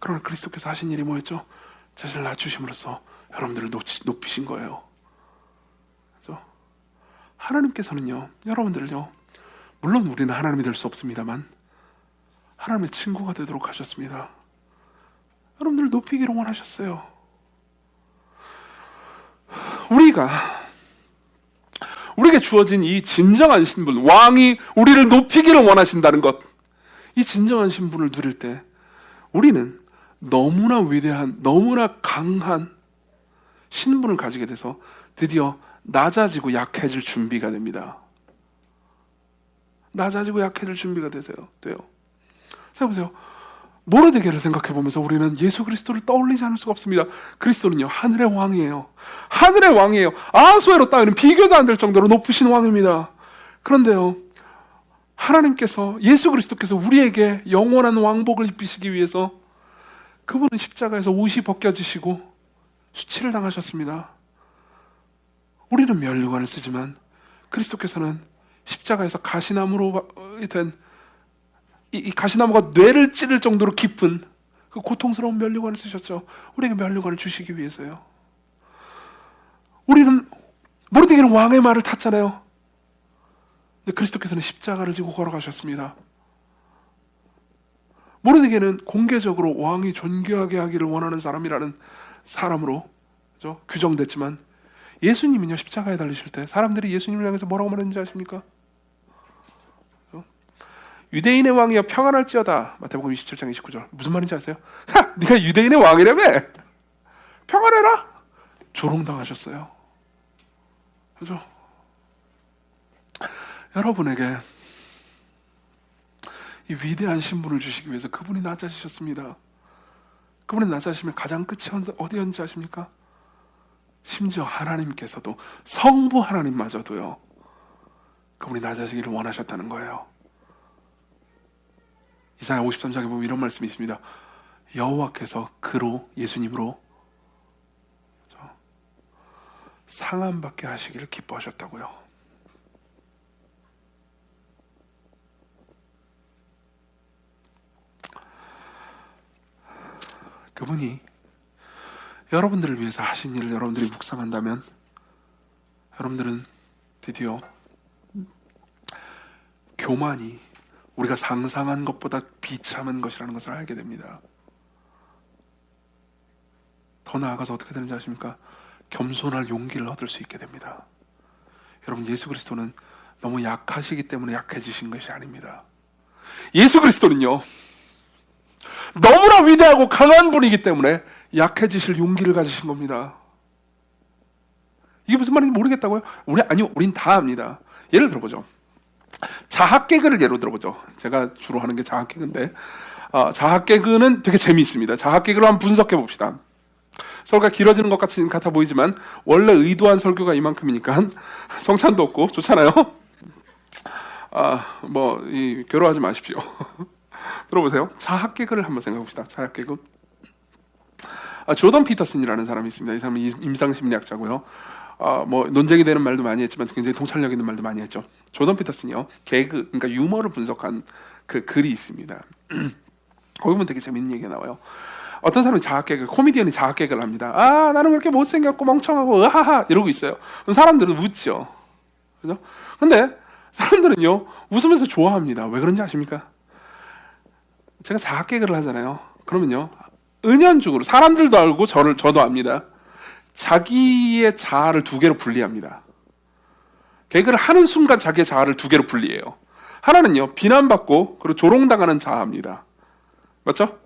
그러나 그리스도께서 하신 일이 뭐였죠? 자신을 낮추심으로써 여러분들을 높이신 거예요. 그렇죠? 하나님께서는요, 여러분들을요, 물론 우리는 하나님이 될 수 없습니다만 하나님의 친구가 되도록 하셨습니다. 여러분들을 높이기를 원하셨어요. 우리에게 주어진 이 진정한 신분, 왕이 우리를 높이기를 원하신다는 것, 이 진정한 신분을 누릴 때 우리는 너무나 위대한, 너무나 강한 신분을 가지게 돼서 드디어 낮아지고 약해질 준비가 됩니다. 낮아지고 약해질 준비가 돼요. 생각해보세요. 모르드게를 생각해 보면서 우리는 예수 그리스도를 떠올리지 않을 수가 없습니다. 그리스도는요, 하늘의 왕이에요. 하늘의 왕이에요. 아수에로 따위는 비교도 안 될 정도로 높으신 왕입니다. 그런데요, 하나님께서, 예수 그리스도께서 우리에게 영원한 왕복을 입히시기 위해서 그분은 십자가에서 옷이 벗겨지시고 수치를 당하셨습니다. 우리는 면류관을 쓰지만 그리스도께서는 십자가에서 가시나무로 된 이 가시나무가 뇌를 찌를 정도로 깊은 그 고통스러운 면류관을 쓰셨죠. 우리에게 면류관을 주시기 위해서요. 우리는 모르드게는 왕의 말을 탔잖아요. 근데 그리스도께서는 십자가를 지고 걸어가셨습니다. 모르드게는 공개적으로 왕이 존귀하게 하기를 원하는 사람이라는 사람으로 그렇죠? 규정됐지만, 예수님은요, 십자가에 달리실 때 사람들이 예수님을 향해서 뭐라고 말했는지 아십니까? 유대인의 왕이여 평안할지어다. 마태복음 27장 29절. 무슨 말인지 아세요? 하! 네가 유대인의 왕이라며? 평안해라? 조롱당하셨어요. 그죠? 여러분에게 이 위대한 신분을 주시기 위해서 그분이 낮아지셨습니다. 그분이 낮아지시면 가장 끝이 어디였는지 아십니까? 심지어 하나님께서도, 성부 하나님마저도요, 그분이 낮아지기를 원하셨다는 거예요. 이사야 53장에 보면 이런 말씀이 있습니다. 여호와께서 그로, 예수님으로 상함받게 하시기를 기뻐하셨다고요. 그분이 여러분들을 위해서 하신 일을 여러분들이 묵상한다면 여러분들은 드디어 교만이 우리가 상상한 것보다 비참한 것이라는 것을 알게 됩니다. 더 나아가서 어떻게 되는지 아십니까? 겸손할 용기를 얻을 수 있게 됩니다. 여러분, 예수 그리스도는 너무 약하시기 때문에 약해지신 것이 아닙니다. 예수 그리스도는요, 너무나 위대하고 강한 분이기 때문에 약해지실 용기를 가지신 겁니다. 이게 무슨 말인지 모르겠다고요? 우린 다 압니다. 예를 들어보죠. 자학개그를 예로 들어보죠. 제가 주로 하는 게 자학개그인데, 자학개그는 되게 재미있습니다. 자학개그를 한번 분석해 봅시다. 설교가 길어지는 것 같아 보이지만 원래 의도한 설교가 이만큼이니까 성찬도 없고 좋잖아요. 괴로워하지 마십시오. 들어보세요. 자학개그를 한번 생각해 봅시다. 자학개그. 조던 피터슨이라는 사람이 있습니다. 이 사람은 임상심리학자고요. 논쟁이 되는 말도 많이 했지만 굉장히 통찰력 있는 말도 많이 했죠. 조던 피터슨이요, 개그, 그러니까 유머를 분석한 그 글이 있습니다. 거기 보면 되게 재밌는 얘기가 나와요. 어떤 사람이 코미디언이 자학개그를 합니다. 나는 왜 이렇게 못생겼고 멍청하고 으하하 이러고 있어요. 그럼 사람들은 웃죠. 그죠? 근데 사람들은요, 웃으면서 좋아합니다. 왜 그런지 아십니까? 제가 자학개그를 하잖아요. 그러면요, 은연중으로 사람들도 알고 저도 압니다. 자기의 자아를 두 개로 분리합니다. 개그를 하는 순간 자기의 자아를 두 개로 분리해요. 하나는요, 비난받고 그리고 조롱당하는 자아입니다. 맞죠?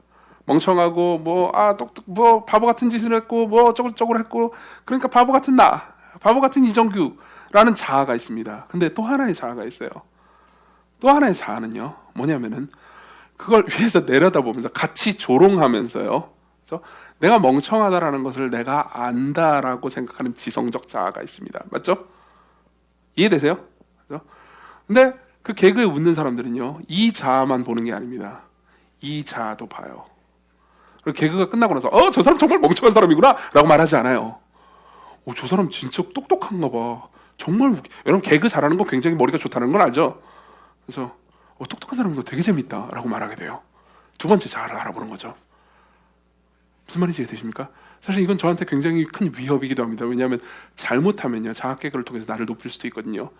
멍청하고 바보 같은 짓을 했고 어쩌고저쩌고 했고, 그러니까 바보 같은 바보 같은 이정규라는 자아가 있습니다. 근데 또 하나의 자아가 있어요. 또 하나의 자아는요, 뭐냐면은 그걸 위에서 내려다보면서 같이 조롱하면서요, 그래서 내가 멍청하다라는 것을 내가 안다라고 생각하는 지성적 자아가 있습니다. 맞죠? 이해되세요? 그죠? 근데 그 개그에 웃는 사람들은요, 이 자아만 보는 게 아닙니다. 이 자아도 봐요. 그리고 개그가 끝나고 나서 저 사람 정말 멍청한 사람이구나 라고 말하지 않아요. 저 사람 진짜 똑똑한가 봐. 정말 여러분, 개그 잘하는 거 굉장히 머리가 좋다는 건 알죠? 그래서 똑똑한 사람인 되게 재밌다 라고 말하게 돼요. 두 번째 자아를 알아보는 거죠. 무슨 말인지 이해되십니까? 사실 이건 저한테 굉장히 큰 위협이기도 합니다. 왜냐하면 잘못하면요, 자학개그를 통해서 나를 높일 수도 있거든요.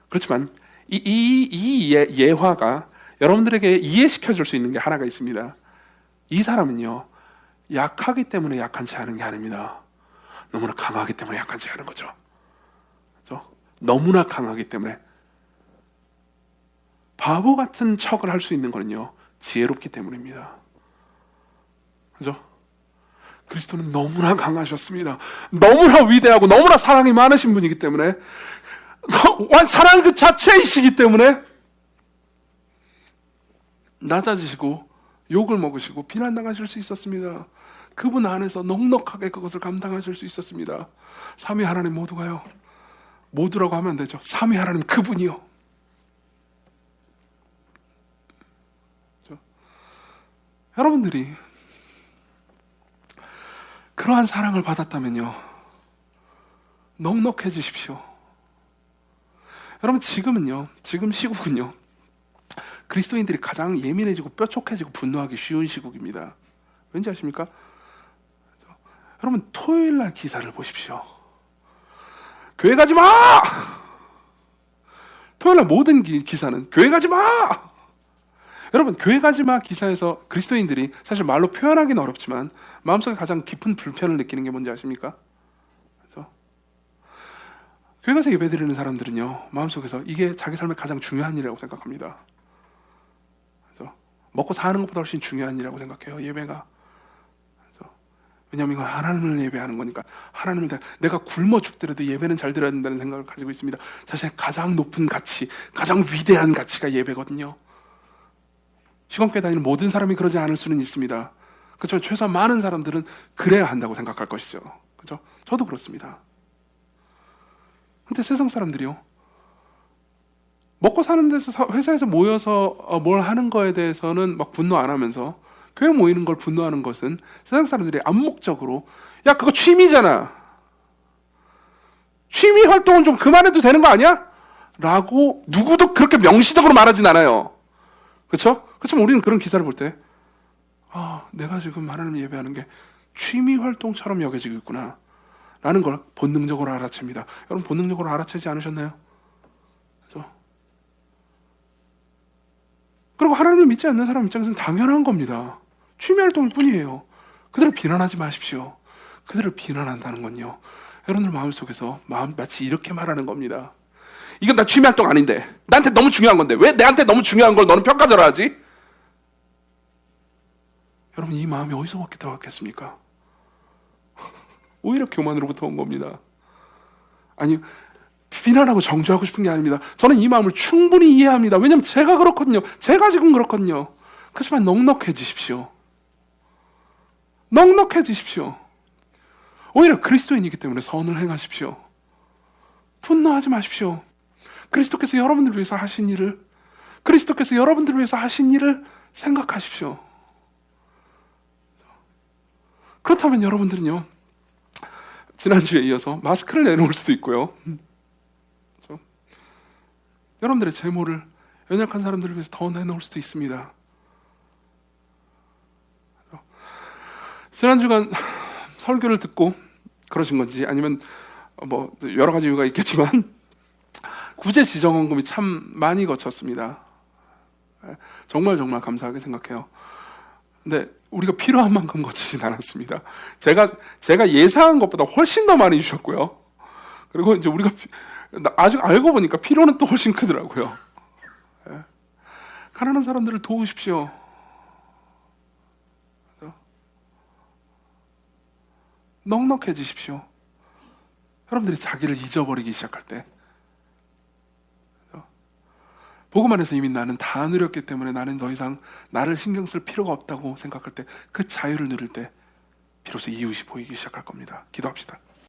그렇지만 이 예화가 여러분들에게 이해시켜 줄 수 있는 게 하나가 있습니다. 이 사람은요, 약하기 때문에 약한지 하는 게 아닙니다. 너무나 강하기 때문에 약한지 하는 거죠. 그렇죠? 너무나 강하기 때문에. 바보 같은 척을 할 수 있는 거는요, 지혜롭기 때문입니다. 그죠? 그리스도는 너무나 강하셨습니다. 너무나 위대하고 너무나 사랑이 많으신 분이기 때문에, 사랑 그 자체이시기 때문에 낮아지시고 욕을 먹으시고 비난당하실 수 있었습니다. 그분 안에서 넉넉하게 그것을 감당하실 수 있었습니다. 삼위 하나님 모두가요. 모두라고 하면 안 되죠. 삼위 하나님 그분이요. 여러분들이 그러한 사랑을 받았다면요, 넉넉해지십시오. 여러분, 지금 시국은요, 그리스도인들이 가장 예민해지고 뾰족해지고 분노하기 쉬운 시국입니다. 왠지 아십니까? 여러분, 토요일 날 기사를 보십시오. 교회 가지 마! 토요일 날 모든 기사는 교회 가지 마! 여러분, 교회 가지 마 기사에서 그리스도인들이 사실 말로 표현하기는 어렵지만 마음속에 가장 깊은 불편을 느끼는 게 뭔지 아십니까? 그렇죠? 교회 가서 예배 드리는 사람들은요, 마음속에서 이게 자기 삶의 가장 중요한 일이라고 생각합니다. 그렇죠? 먹고 사는 것보다 훨씬 중요한 일이라고 생각해요, 예배가. 그렇죠? 왜냐하면 이건 하나님을 예배하는 거니까. 하나님을 내가 굶어 죽더라도 예배는 잘 드려야 된다는 생각을 가지고 있습니다. 자신의 가장 높은 가치, 가장 위대한 가치가 예배거든요. 시간교회 다니는 모든 사람이 그러지 않을 수는 있습니다. 그렇지만 최소한 많은 사람들은 그래야 한다고 생각할 것이죠. 그렇죠? 저도 그렇습니다. 근데 세상 사람들이요, 먹고 사는 데서 회사에서 모여서 뭘 하는 거에 대해서는 막 분노 안 하면서 교회 모이는 걸 분노하는 것은 세상 사람들이 암묵적으로 야, 그거 취미잖아. 취미 활동은 좀 그만해도 되는 거 아니야? 라고 누구도 그렇게 명시적으로 말하진 않아요. 그렇죠? 그렇지만 우리는 그런 기사를 볼 때, 내가 지금 하나님 예배하는 게 취미 활동처럼 여겨지고 있구나 라는 걸 본능적으로 알아챕니다. 여러분, 본능적으로 알아채지 않으셨나요? 그렇죠? 그리고 하나님을 믿지 않는 사람 입장에서는 당연한 겁니다. 취미 활동일 뿐이에요. 그들을 비난하지 마십시오. 그들을 비난한다는 건요, 여러분들 마음속에서 마치 이렇게 말하는 겁니다. 이건 나 취미 활동 아닌데, 나한테 너무 중요한 건데 왜 내한테 너무 중요한 걸 너는 평가절하 하지? 여러분, 이 마음이 어디서 왔겠습니까? 오히려 교만으로부터 온 겁니다. 아니, 비난하고 정죄하고 싶은 게 아닙니다. 저는 이 마음을 충분히 이해합니다. 왜냐하면 제가 그렇거든요. 제가 지금 그렇거든요. 그렇지만 넉넉해지십시오. 넉넉해지십시오. 오히려 그리스도인이기 때문에 선을 행하십시오. 분노하지 마십시오. 그리스도께서 여러분들을 위해서 하신 일을, 그리스도께서 여러분들을 위해서 하신 일을 생각하십시오. 그렇다면 여러분들은요, 지난주에 이어서 마스크를 내놓을 수도 있고요, 그렇죠? 여러분들의 제모를 연약한 사람들을 위해서 더 내놓을 수도 있습니다. 그렇죠? 지난주간 설교를 듣고 그러신 건지 아니면 뭐 여러 가지 이유가 있겠지만 구제지정원금이 참 많이 거쳤습니다. 정말 감사하게 생각해요. 근데 우리가 필요한 만큼 거치진 않았습니다. 제가 예상한 것보다 훨씬 더 많이 주셨고요. 그리고 이제 우리가 아직 알고 보니까 필요는 또 훨씬 크더라고요. 가난한 사람들을 도우십시오. 넉넉해지십시오. 여러분들이 자기를 잊어버리기 시작할 때, 복음 안에서 이미 나는 다 누렸기 때문에 나는 더 이상 나를 신경 쓸 필요가 없다고 생각할 때, 그 자유를 누릴 때 비로소 이웃이 보이기 시작할 겁니다. 기도합시다.